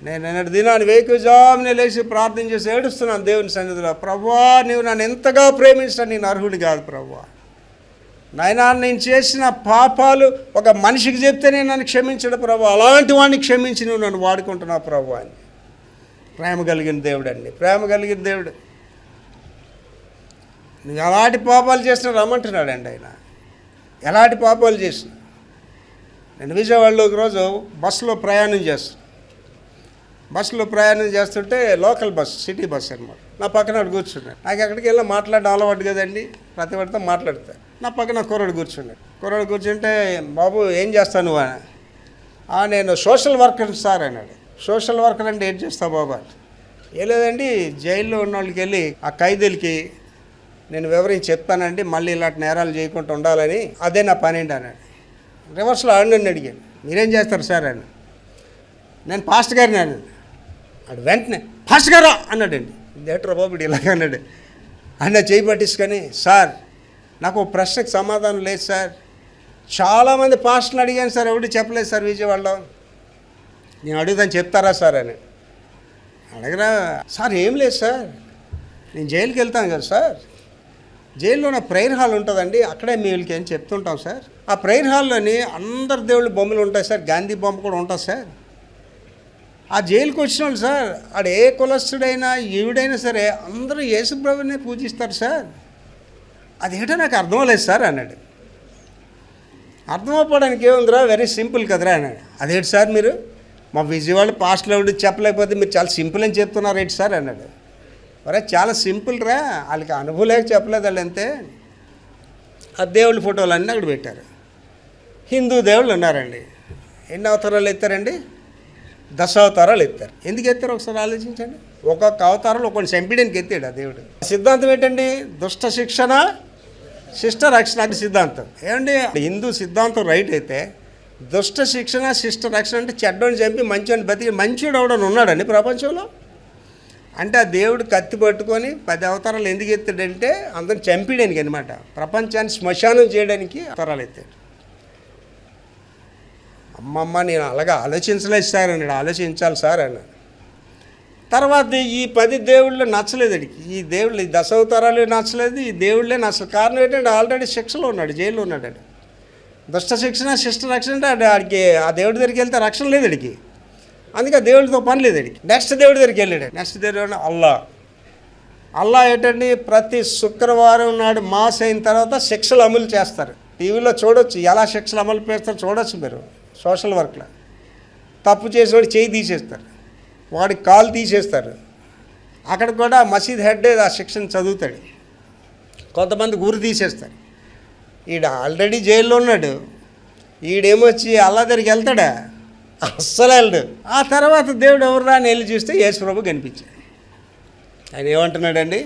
నేను నిన్నటి దినాన్ని వేకుజామునే లేచి ప్రార్థన చేసి ఏడుస్తున్నాను దేవుని సన్నిధిలో, ప్రభువా నువ్వు నన్ను ఎంతగా ప్రేమించాను, నేను అర్హుడు కాదు ప్రభువా. నాయనా నేను చేసిన పాపాలు ఒక మనిషికి చెప్తేనే నన్ను క్షమించడు ప్రభు, అలాంటి వాడిని క్షమించి నువ్వు నన్ను వాడుకుంటున్నావు ప్రభు అని. ప్రేమ కలిగిన దేవుడు అండి, ప్రేమ కలిగిన దేవుడు. నువ్వు అలాంటి పాపాలు చేసిన రమ్మంటున్నాడు అండి ఆయన. ఎలాంటి పాపాలు చేసిన. నేను విజయవాడలో ఒకరోజు బస్సులో ప్రయాణం చేస్తుంటే లోకల్ బస్, సిటీ బస్ అనమాట. నా పక్కన కూర్చున్నాడు. నాకు ఎక్కడికి వెళ్ళి మాట్లాడడం అలవాటు కదండి, ప్రతి వాడితో మాట్లాడతా. నా పక్కన కుర్రాడు కూర్చుంటే బాబు ఏం చేస్తావు నువ్వు అని. నేను సోషల్ వర్కర్ సార్ అన్నాడు. సోషల్ వర్కర్ అంటే ఏం చేస్తావు బాబు అని. ఏం లేదండి, జైల్లో ఉన్న వాళ్ళకి వెళ్ళి ఆ ఖైదీలకి నేను వివరించి చెప్తానండి, మళ్ళీ ఇలాంటి నేరాలు చేయకుండా ఉండాలని, అదే నా పని ఏంటి అన్నాడు. రివర్స్లో ఆడిని అడిగాను, మీరేం చేస్తారు సార్ అని. నేను పాస్టర్ గారిని అన్నాడు. అడు వెంటనే పాస్టర్ గారా అన్నాడండి. థియేటర్ బాబుడు ఇలాగ అన్నాడు. అన్న చేయి పట్టించుకొని, సార్ నాకు ఒక ప్రశ్నకు సమాధానం లేదు సార్, చాలామంది పాస్టర్ని అడిగాను సార్, ఎవడు చెప్పలేదు సార్ విజయవాడలో, నేను అడుగుతాను చెప్తారా సార్ అని. అడగరా సార్, ఏం లేదు సార్, నేను జైలుకి వెళ్తాను కదా సార్, జైల్లో నా ప్రేయర్ హాల్ ఉంటుందండి, అక్కడే మీకు ఏం చెప్తుంటాం సార్. ఆ ప్రేయర్ హాల్లోని అందరు దేవుళ్ళ బొమ్మలు ఉంటాయి సార్, గాంధీ బొమ్మ కూడా ఉంటుంది సార్. ఆ జైలుకి వచ్చిన వాళ్ళు సార్, ఆడు ఏ కులస్తుడైనా ఈవిడైనా సరే అందరూ యేసుప్రభునే పూజిస్తారు సార్, అదేంటో నాకు అర్థం లేదు సార్ అన్నాడు. అర్థమైపోవడానికి ఏముందిరా, వెరీ సింపుల్ కదరా అన్నాడు. అదేంటి సార్ మీరు మా విజయవాడ పాస్టర్లు ఎవడు చెప్పలేకపోతే మీరు చాలా సింపుల్ అని చెప్తున్నారు ఏంటి సార్ అన్నాడు. మరే చాలా సింపుల్ రా, వాళ్ళకి అనుభవం లేక చెప్పలేదు వాళ్ళు అంతే. ఆ దేవుళ్ళ ఫోటోలు అన్నీ అక్కడ పెట్టారు. హిందూ దేవుళ్ళు ఉన్నారండి. ఎన్ని అవతారాలు ఎత్తారండి? 10 అవతారాలు ఎత్తారు. ఎందుకు ఎత్తారు ఒకసారి ఆలోచించండి. ఒక్కొక్క అవతారంలో ఒకటి చంపడానికి ఎత్తాడు ఆ దేవుడు. సిద్ధాంతం ఏంటండి? దుష్ట శిక్షణ శిష్ట రక్షణ అంటే సిద్ధాంతం. ఏమండి, హిందూ సిద్ధాంతం రైట్ అయితే దుష్ట శిక్షణ శిష్ట రక్షణ అంటే చెడ్డోని చంపి మంచోని బతికి మంచోడు ఎవడని ఉన్నాడండి ప్రపంచంలో. అంటే ఆ దేవుడు కత్తి పట్టుకొని 10 అవతారాలు ఎందుకు ఎత్తాడంటే అందరిని చంపేయడానికి అనమాట, ప్రపంచాన్ని శ్మశానం చేయడానికి అవతారాలు ఎత్తాడు. అమ్మమ్మ నేను అలాగా ఆలోచించలేదు సార్ అన్నాడు. ఆలోచించాలి సార్ అన్నాడు. తర్వాత ఈ 10 దేవుళ్ళు నచ్చలేదు అడిగి, ఈ దేవుళ్ళు ఈ 10 అవతారాలు నచ్చలేదు, ఈ దేవుళ్ళే నచ్చలేదు. కారణం ఏంటంటే ఆల్రెడీ శిక్షలో ఉన్నాడు, జైల్లో ఉన్నాడు. దుష్ట శిక్షణ శిష్ట రక్షణ అంటే ఆడికి ఆ దేవుడి దగ్గరికి వెళ్తే రక్షణ లేదు అడిగి, అందుకే ఆ దేవుడితో పని లేదు అడిగి. నెక్స్ట్ దేవుడి దగ్గరికి వెళ్ళాడు. నెక్స్ట్ దేవుడు అల్లా ఏంటండి, ప్రతి శుక్రవారం నాడు మాస్ అయిన తర్వాత శిక్షలు అమలు చేస్తారు. టీవీలో చూడొచ్చు ఎలా శిక్షలు అమలు చేస్తారు, చూడొచ్చు మీరు. సోషల్ వర్క్లో తప్పు చేసేవాడు చేయి తీసేస్తారు, వాడి కాలు తీసేస్తారు. అక్కడ కూడా మసీద్ హెడ్ ఆ శిక్షను చదువుతాడు. కొంతమంది గురి తీసేస్తారు. ఈడ ఆల్రెడీ జైల్లో ఉన్నాడు, ఈడేమొచ్చి అల్లా దగ్గరికి వెళ్తాడా? అస్సలు వెళ్ళడు. ఆ తర్వాత దేవుడు ఎవరు అని వెళ్ళి చూస్తే యేసు ప్రభు కనిపించాడు. ఆయన ఏమంటున్నాడండి?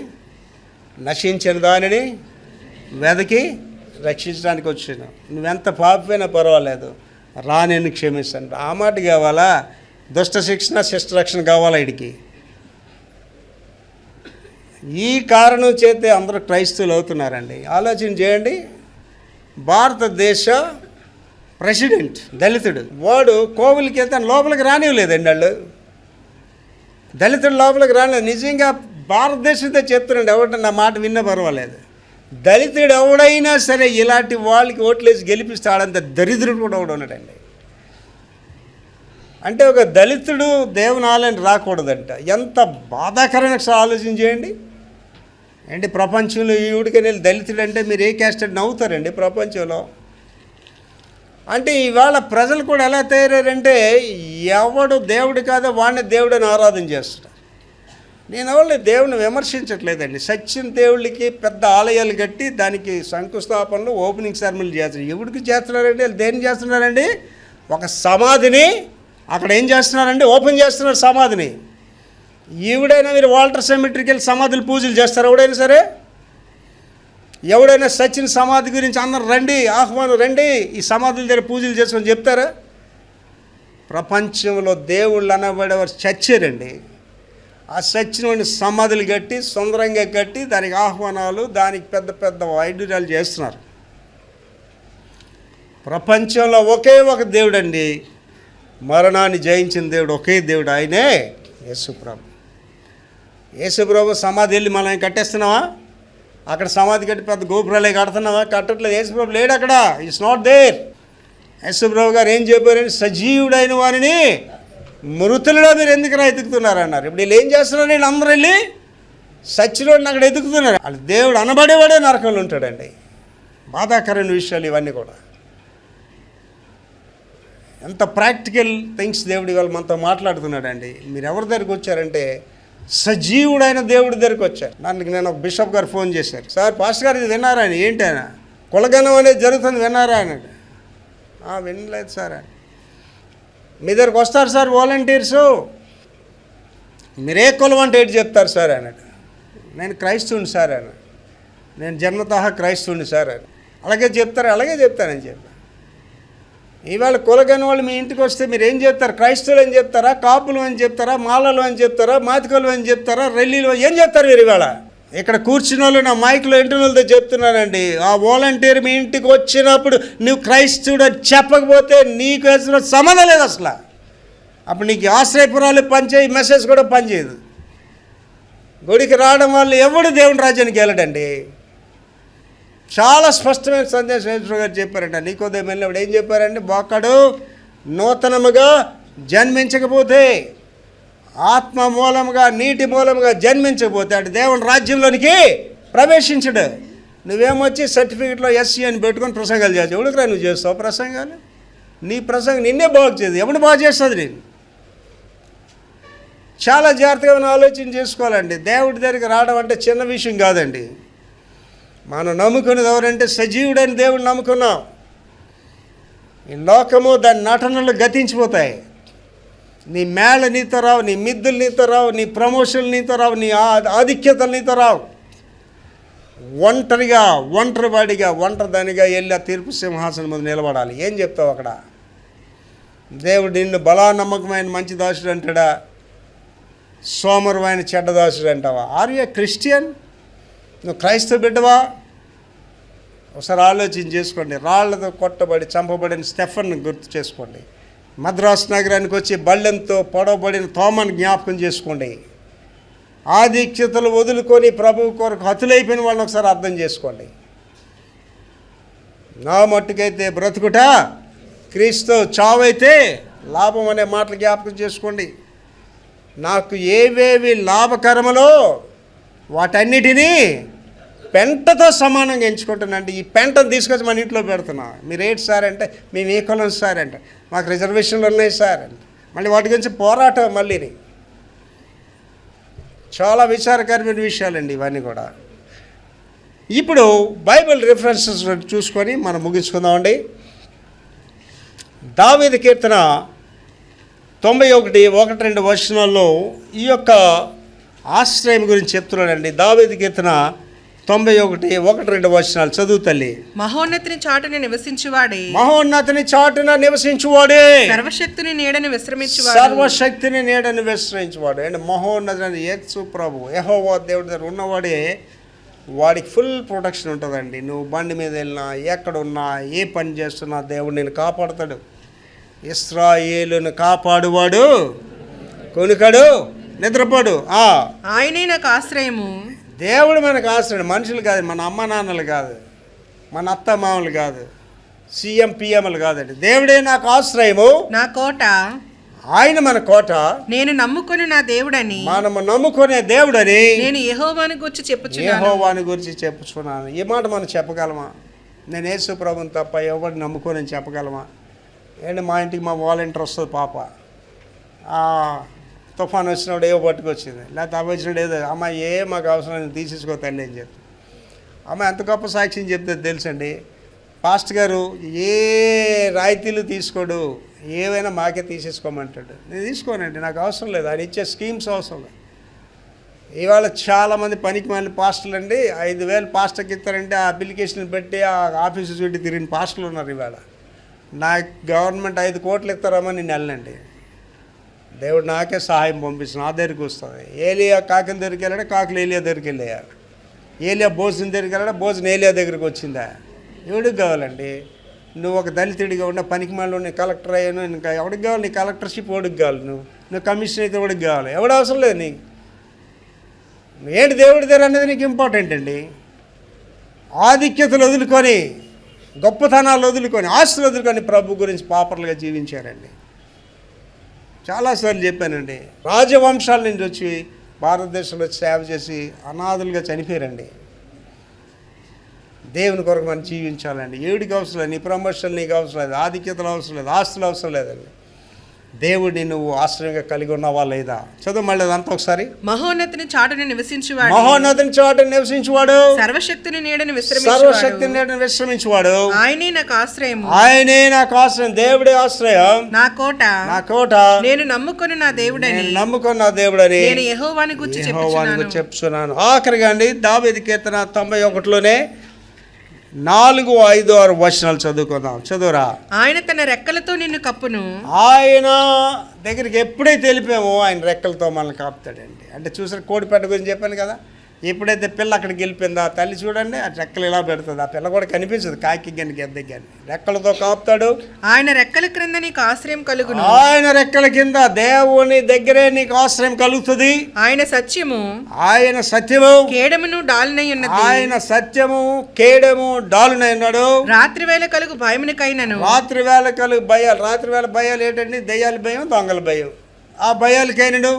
నశించిన దానిని వెదకి రక్షించడానికి వచ్చాను, నువ్వెంత పాపమైనా పర్వాలేదు రా, నేను క్షమిస్తాను. ఆ మాట కావాలా? దుష్ట శిక్షణ శిష్ట రక్షణ కావాలా వీడికి? ఈ కారణం చేతే అందరూ క్రైస్తవులు అవుతున్నారండి. ఆలోచన చేయండి. భారతదేశ ప్రెసిడెంట్ దళితుడు, వాడు కోవిలికి వెళ్తే లోపలికి రానివ్వలేదండి వాళ్ళు. దళితుడు లోపలికి రానివ్వలేదు. నిజంగా భారతదేశంతో చెప్తున్నాడు, ఎవడ నా మాట విన్నా పర్వాలేదు. దళితుడు ఎవడైనా సరే ఇలాంటి వాళ్ళకి ఓట్లేసి గెలిపిస్తాడంత దరిద్రుడు కూడా ఒకడు ఉన్నాడండి. అంటే ఒక దళితుడు దేవుని ఆలయానికి రాకూడదంట. ఎంత బాధాకరమైన ఆలోచన చేయండి. ఏంటి ప్రపంచంలో ఈవిడికని వెళ్ళి దళితుడు అంటే మీరు ఏ క్యాస్ట్ నవ్వుతారండి ప్రపంచంలో. అంటే ఇవాళ ప్రజలు కూడా ఎలా తయారంటే ఎవడు దేవుడు కాదో వాడిని దేవుడిని ఆరాధన చేస్తున్నారు. నేను ఎవరిని దేవుడిని విమర్శించట్లేదండి. సత్యం దేవుళ్ళకి పెద్ద ఆలయాలు కట్టి దానికి శంకుస్థాపనలు ఓపెనింగ్ సెరమనీలు చేస్తారు. ఎవడికి చేస్తున్నారండి? వాళ్ళు దేన్ని చేస్తున్నారండి? ఒక సమాధిని అక్కడ ఏం చేస్తున్నారండి? ఓపెన్ చేస్తున్నారు సమాధిని. ఈవిడైనా మీరు వాల్టర్ సెమిట్రీకి వెళ్ళి సమాధులు పూజలు చేస్తారు ఎవడైనా సరే? ఎవడైనా సచిన్ సమాధి గురించి అందరు రండి, ఆహ్వానం రండి, ఈ సమాధుల దగ్గర పూజలు చేసుకొని చెప్తారా? ప్రపంచంలో దేవుళ్ళు అనబడేవారు చచ్చారండి. ఆ చచ్చిన సమాధులు కట్టి సుందరంగా కట్టి దానికి ఆహ్వానాలు, దానికి పెద్ద పెద్ద వైద్యురాలు చేస్తున్నారు. ప్రపంచంలో ఒకే ఒక దేవుడు అండి, మరణాన్ని జయించిన దేవుడు ఒకే దేవుడు, ఆయనే యేసుప్రభు. యేసుప్రభు సమాధి వెళ్ళి మనం కట్టేస్తున్నావా? అక్కడ సమాధి కట్టి పెద్ద గోపురాలే కడుతున్నావా? కట్టట్లేదు. యేసుప్రభు లేడు అక్కడ, ఇట్స్ నాట్ దేర్. యేసుప్రభు గారు ఏం చెప్పారంటే సజీవుడైన వారిని మృతులలో మీరు ఎందుకు ఎదుగుతున్నారన్నారు. ఇప్పుడు వీళ్ళు ఏం చేస్తున్నారు? వీళ్ళు అందరూ వెళ్ళి సచ్చినోడిని అక్కడ ఎదుగుతున్నారు. వాళ్ళు దేవుడు అనబడేవాడే నరకంలో ఉంటాడండి. బాధాకరమైన విషయాలు ఇవన్నీ కూడా. ఎంత ప్రాక్టికల్ థింగ్స్ దేవుడు ఇవాళ మనతో మాట్లాడుతున్నాడండి. మీరు ఎవరి దగ్గరికి వచ్చారంటే సజీవుడైన దేవుడి దగ్గరికి వచ్చారు. నేను ఒక బిషప్ గారు ఫోన్ చేశారు. సార్ పాస్టర్ గారు ఇది విన్నారా అని. ఏంటి ఆయన? కులగనం అనేది జరుగుతుంది విన్నారా అన్నాడు. వినలేదు సార్ అని. మీ దగ్గరకు వస్తారు సార్ వాలంటీర్సు, మీరే కులం అంటే ఏంటి చెప్తారు సార్ అన్నాడు. నేను క్రైస్తవుని సార్ అన్నాడు. నేను జన్మతః క్రైస్తవుని సార్ అని. అలాగే చెప్తారు, అలాగే చెప్తానని చెప్పి. ఇవాళ కులగని వాళ్ళు మీ ఇంటికి వస్తే మీరు ఏం చెప్తారు? క్రైస్తవులు అని చెప్తారా, కాపులు అని చెప్తారా, మాలలు అని చెప్తారా, మాతికలు అని చెప్తారా, రెల్లీలు ఏం చెప్తారు మీరు? ఇవాళ ఇక్కడ కూర్చున్న వాళ్ళు నా మైక్లో ఇంటర్వ్యూలతో చెప్తున్నానండి, ఆ వాలంటీర్ మీ ఇంటికి వచ్చినప్పుడు నువ్వు క్రైస్తవుడు అని చెప్పకపోతే నీకు అసలు సంబంధం లేదు. అసలు అప్పుడు నీకు ఆశ్రయపురాలు పనిచేయి, మెసేజ్ కూడా పనిచేయదు. గుడికి రావడం వల్ల ఎవడు దేవుని రాజ్యానికి వెళ్ళడండి. చాలా స్పష్టమైన సందేశం యేసు గారు చెప్పారంట. నికోదేము వెళ్ళినప్పుడు ఏం చెప్పారండి? బొక్కడు నూతనముగా జన్మించకపోతే, ఆత్మ మూలముగా నీటి మూలముగా జన్మించకపోతే అటు దేవుని రాజ్యంలోనికి ప్రవేశించడు. నువ్వేమొచ్చి సర్టిఫికెట్లో ఎస్సీ అని పెట్టుకొని ప్రసంగాలు చేస్తావు. ఎవరికి నువ్వు చేస్తావు ప్రసంగాలు? నీ ప్రసంగం నిన్నే బాగు చేయదు, ఎవడు బాగు చేస్తుంది నేను? చాలా జాగ్రత్తగా మనం ఆలోచన చేసుకోవాలండి. దేవుడి దగ్గరికి రావడం అంటే చిన్న విషయం కాదండి. మనం నమ్ముకున్నది ఎవరంటే సజీవుడైన దేవుడిని నమ్ముకున్నాం. ఈ లోకము దాని నటనలు గతించిపోతాయి. నీ మేళ నీతో రావు, నీ మిద్దులు నీతో రావు, నీ ప్రమోషన్లు నీతో రావు, నీ ఆధిక్యతలు నీతో రావు. ఒంటరివాడిగా ఒంటరిదానిగా వెళ్ళి ఆ తీర్పు సింహాసనం ముందు నిలబడాలి. ఏం చెప్తావు అక్కడ? దేవుడు నిన్ను బలా నమ్మకమైన మంచి దాసుడు అంటాడా, సోమరమైన చెడ్డ దాసుడు అంటావా? Are you Christian? నువ్వు క్రైస్తవ బిడ్డవా? ఒకసారి ఆలోచన చేసుకోండి. రాళ్లతో కొట్టబడి చంపబడిన స్టెఫన్ గుర్తు చేసుకోండి. మద్రాసు నగరానికి వచ్చి బళ్ళెంతో పొడవబడిన తోమను జ్ఞాపకం చేసుకోండి. ఆధిక్యతలు వదులుకొని ప్రభువు కొరకు హతులైపోయిన వాళ్ళని ఒకసారి అర్థం చేసుకోండి. నా మట్టుకైతే బ్రతుకుట క్రీస్తు, చావైతే లాభం అనే మాటలు జ్ఞాపకం చేసుకోండి. నాకు ఏవేవి లాభకరమలో వాటన్నిటినీ పెంటతో సమానంగా ఎంచుకుంటానండి. ఈ పెంటను తీసుకొచ్చి మన ఇంట్లో పెడుతున్నా. మీరు ఏంటి సార్ అంటే మేము ఏ కులం సార్ అంటే మాకు రిజర్వేషన్లు ఉన్నాయి సార్ అంటే మళ్ళీ వాటి గురించి పోరాటం. మళ్ళీని చాలా విచారకరమైన విషయాలండి ఇవన్నీ కూడా. ఇప్పుడు బైబిల్ రిఫరెన్సెస్ చూసుకొని మనం ముగించుకుందామండి. దావీదు కీర్తన 91:1-2 వచనాల్లో ఈ యొక్క ఆశ్రయం గురించి చెప్తున్నాడండి. దావీదు కీర్తన 91:1-2 వచనాలు చదువు తల్లి. మహోన్నతిని చాటున నివసించువాడే, మహోన్నతిని చాటున నివసించువాడే, సర్వశక్తిని నీడని విశ్రమించువాడు, సర్వశక్తిని నీడని విశ్రమించువాడు. అండ్ మహోన్నతి యేసు ప్రభు యెహోవా దేవుడి దగ్గర ఉన్నవాడే వాడికి ఫుల్ ప్రొటెక్షన్ ఉంటుందండి. నువ్వు బండి మీద వెళ్ళినా, ఎక్కడున్నా, ఏ పని చేస్తున్నా దేవుడు నేను కాపాడుతాడు. ఇశ్రాయేలును కాపాడువాడు కొనుకడు నిద్రపోడు. ఆయనే నాకు ఆశ్రయము. దేవుడు మనకు ఆశ్రయం. మనుషులు కాదు, మన అమ్మ నాన్నలు కాదు, మన అత్త మామలు కాదు, సీఎం పిఎంలు కాదండి. దేవుడే నాకు ఆశ్రయము, నా కోట, ఆయన మన కోట, నేను నమ్ముకొని నా దేవుడని, మనము నమ్ముకునే దేవుడని నేను యెహోవాని గురించి చెప్పుచున్నాను. ఈ మాట మనం చెప్పగలమా? నేను యేసు ప్రభుని తప్ప ఎవరిని నమ్ముకొని చెప్పగలమా? ఏంటి మా ఇంటికి మా వాలంటీర్ వస్తుంది పాప, తుఫాన్ వచ్చినప్పుడు ఏవో పట్టుకొచ్చింది, లేకపోతే అవి వచ్చినప్పుడు ఏదో అమ్మాయి మాకు అవసరం తీసేసుకో తల్లి అని చెప్పి అమ్మాయి ఎంత గొప్ప సాక్ష్యం చెప్తే తెలుసండి. పాస్టర్ గారు ఏ రాయితీలు తీసుకోడు, ఏవైనా మాకే తీసేసుకోమంటాడు. నేను తీసుకోనండి, నాకు అవసరం లేదు, ఆయన ఇచ్చే స్కీమ్స్ అవసరం లేదు. ఇవాళ చాలామంది పనికి మళ్ళీ పాస్టర్లు అండి 5,000 పాస్టర్కి ఇస్తారంటే ఆ అప్లికేషన్ పెట్టి ఆ ఆఫీసు చుట్టి తిరిగిన పాస్టర్లు ఉన్నారు. ఇవాళ నాకు గవర్నమెంట్ 5 కోట్లు ఇస్తారమ్మా నేను వెళ్ళండి, దేవుడు నాకే సహాయం పంపిస్తుంది, నా దగ్గరికి వస్తుంది. ఏలియా కాకుల దగ్గరికి వెళ్ళాడు, కాకులు ఏలియా దగ్గరికి వెళ్ళారు. ఏలియా భోజనం దగ్గరికి వెళ్ళాడు, భోజనం ఏలియా దగ్గరికి వచ్చిందా? ఎవడికి కావాలండి? నువ్వు ఒక దళితుడిగా ఉన్న పనికి మళ్ళీ నీ కలెక్టర్ అయ్యాను, ఇంకా ఎవడికి కావాలి? నీ కలెక్టర్షిప్ ఎవడికి కావాలి? నువ్వు కమిషన్ అయితే ఎవడికి కావాలి? ఎవడు అవసరం లేదు నీకు. ఏంటి దేవుడి దగ్గర అనేది నీకు ఇంపార్టెంట్ అండి. ఆధిక్యతలు వదులుకొని, గొప్పతనాలు వదులుకొని, ఆస్తులు వదులుకొని ప్రభు గురించి పాపర్లుగా జీవించారండి. చాలాసార్లు చెప్పానండి. రాజవంశాల నుంచి వచ్చి భారతదేశంలో సేవ చేసి అనాథులుగా చనిపోయారండి. దేవుని కొరకు మనం జీవించాలండి. ఏడికి అవసరం లేదు, నీ ప్రమోషన్ నీకు అవసరం లేదు, ఆధిక్యతలు అవసరం లేదు, ఆస్తులు అవసరం లేదండి. దేవుడిని నువ్వు ఆశ్రయంగా కలిగి ఉన్నావా లేదా? చదువు మళ్ళీ అదంతా ఒకసారి. మహోన్నతిని చాటుని నివసించువాడు, మహోన్నతిని చాటుని నివసించువాడు, సర్వశక్తిని నీడని సర్వశక్తిని నీడని విశ్రమించువాడు. ఆయనే నాకు ఆశ్రయము, ఆయనే నాకు ఆశ్రయం. దేవుడే ఆశ్రయం, నా కోట, నా కోట. నేను నమ్ముకొని నా దేవుడని, నేను నమ్ముకొని నా దేవుడని, నేను యెహోవాని గురించి చెప్తున్నాను. ఆఖరిగా అండి దావీదు కీర్తన 91లోనే 4, 5, 6 వచనాలు చదువుకుందాం. చదువురా. ఆయన తన రెక్కలతో నిన్ను కప్పును. ఆయన దగ్గరికి ఎప్పుడైతే వెళ్ళిపోయామో ఆయన రెక్కలతో మనల్ని కాపుతాడండి. అంటే చూసారు కోడిపెట్ట గురించి చెప్పాను కదా. ఎప్పుడైతే పిల్ల అక్కడికి వెళ్ళిపోయిందో ఆ తల్లి చూడండి, ఆ రెక్కలు ఇలా పెడుతుంది. ఆ పిల్ల కూడా కనిపించదు, కాకి కానీ గెద్దకి కానీ. రెక్కలతో కాపుతాడు. ఆయన రెక్కల క్రింద నీకు ఆశ్రయం కలుగును. ఆయన రెక్కల కింద దేవుని దగ్గరే నీకు ఆశ్రయం కలుగుతుంది. ఆయన సత్యము, ఆయన సత్యము కేడమును డాలునై ఉన్నది. ఆయన సత్యము కేడము డాలునై ఉన్నాడు. రాత్రి వేళ కలుగు భయమునికైనను, రాత్రి వేళ కలుగు భయాలు. రాత్రి వేళ భయాలు ఏంటండి? దెయ్యాల భయం, దొంగల భయం. ఆ భయాలకైనను,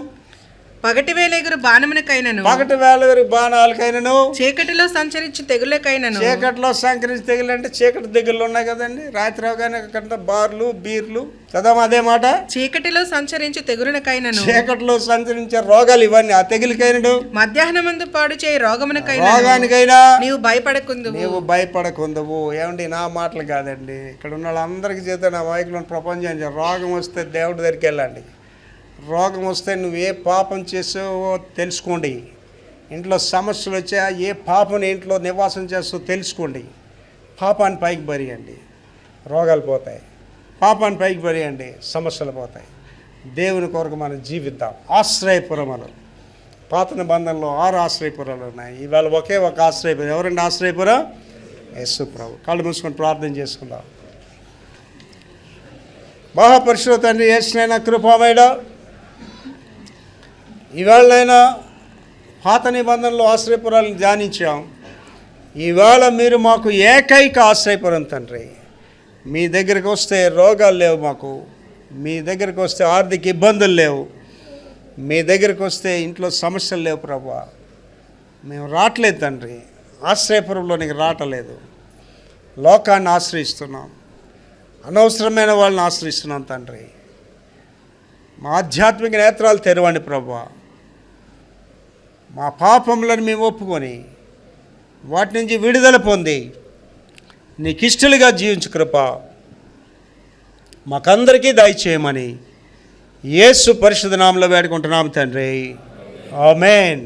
పగటి వేళ ఎగురు బాణమునికైనను, పగటి వేళ ఎగురు బాణాలకైనను, చీకటిలో సంచరించి తెగులకైనను. చీకటిలో సంకరించి తెగులు అంటే చీకటి తెగుళ్ళు ఉన్నాయి కదండి. రాత్రి అవగానే అక్కడ బార్లు బీర్లు చదవం అదే మాట. చీకటిలో సంచరించి తెగులునకైనను, చీకటిలో సంచరించే రోగాలు ఇవన్నీ. ఆ తెగులకైనను, మధ్యాహ్నమందు పాడు చేయి రోగమునకైనా, రోగానికైనా నీవు భయపడకుందువు, నీవు భయపడకుందువు. ఏమండి నా మాటలు కాదండి, ఇక్కడ ఉన్న వాళ్ళందరికీ చేత నా వాయికులను ప్రపంచం. రోగం వస్తే దేవుడి దగ్గరికి వెళ్ళండి. రోగం వస్తే నువ్వు ఏ పాపం చేసావో తెలుసుకోండి. ఇంట్లో సమస్యలు వచ్చా ఏ పాపని ఇంట్లో నివాసం చేస్తావో తెలుసుకోండి. పాపాన్ని పైకి బరియండి, రోగాలు పోతాయి. పాపాన్ని పైకి బరియండి, సమస్యలు పోతాయి. దేవుని కొరకు మనం జీవిద్దాం. ఆశ్రయపురములు, పాత నిబంధనలో 6 ఆశ్రయపురాలు ఉన్నాయి. ఇవాళ ఒకే ఒక ఆశ్రయపురం. ఎవరండి ఆశ్రయపురం? యేసు ప్రభు. కళ్ళు మూసుకొని ప్రార్థన చేసుకుందాం. మహాపరిశుద్ధ తండ్రి యేసునైనా కృపామయుడా, ఈవేళనైనా పాత నిబంధనలో ఆశ్రయపురాలను ధ్యానించాం. ఈవేళ మీరు మాకు ఏకైక ఆశ్రయపురం తండ్రి. మీ దగ్గరికి వస్తే రోగాలు లేవు మాకు, మీ దగ్గరికి వస్తే ఆర్థిక ఇబ్బందులు లేవు, మీ దగ్గరికి వస్తే ఇంట్లో సమస్యలు లేవు ప్రభువా. మేము రావట్లేదు తండ్రి, ఆశ్రయపురంలోనికి రావట్లేదు. లోకాన్ని ఆశ్రయిస్తున్నాం, అనవసరమైన వాళ్ళని ఆశ్రయిస్తున్నాం తండ్రి. మా ఆధ్యాత్మిక నేత్రాలు తెరవండి ప్రభువా. మా పాపములను మేము ఒప్పుకొని వాటి నుంచి విడుదల పొంది నీకు ఇష్టలుగా జీవించు కృప మాకందరికీ దయచేయమని యేసు పరిశుద్ధ నామములో వేడుకుంటున్నాము తండ్రి. ఆమేన్.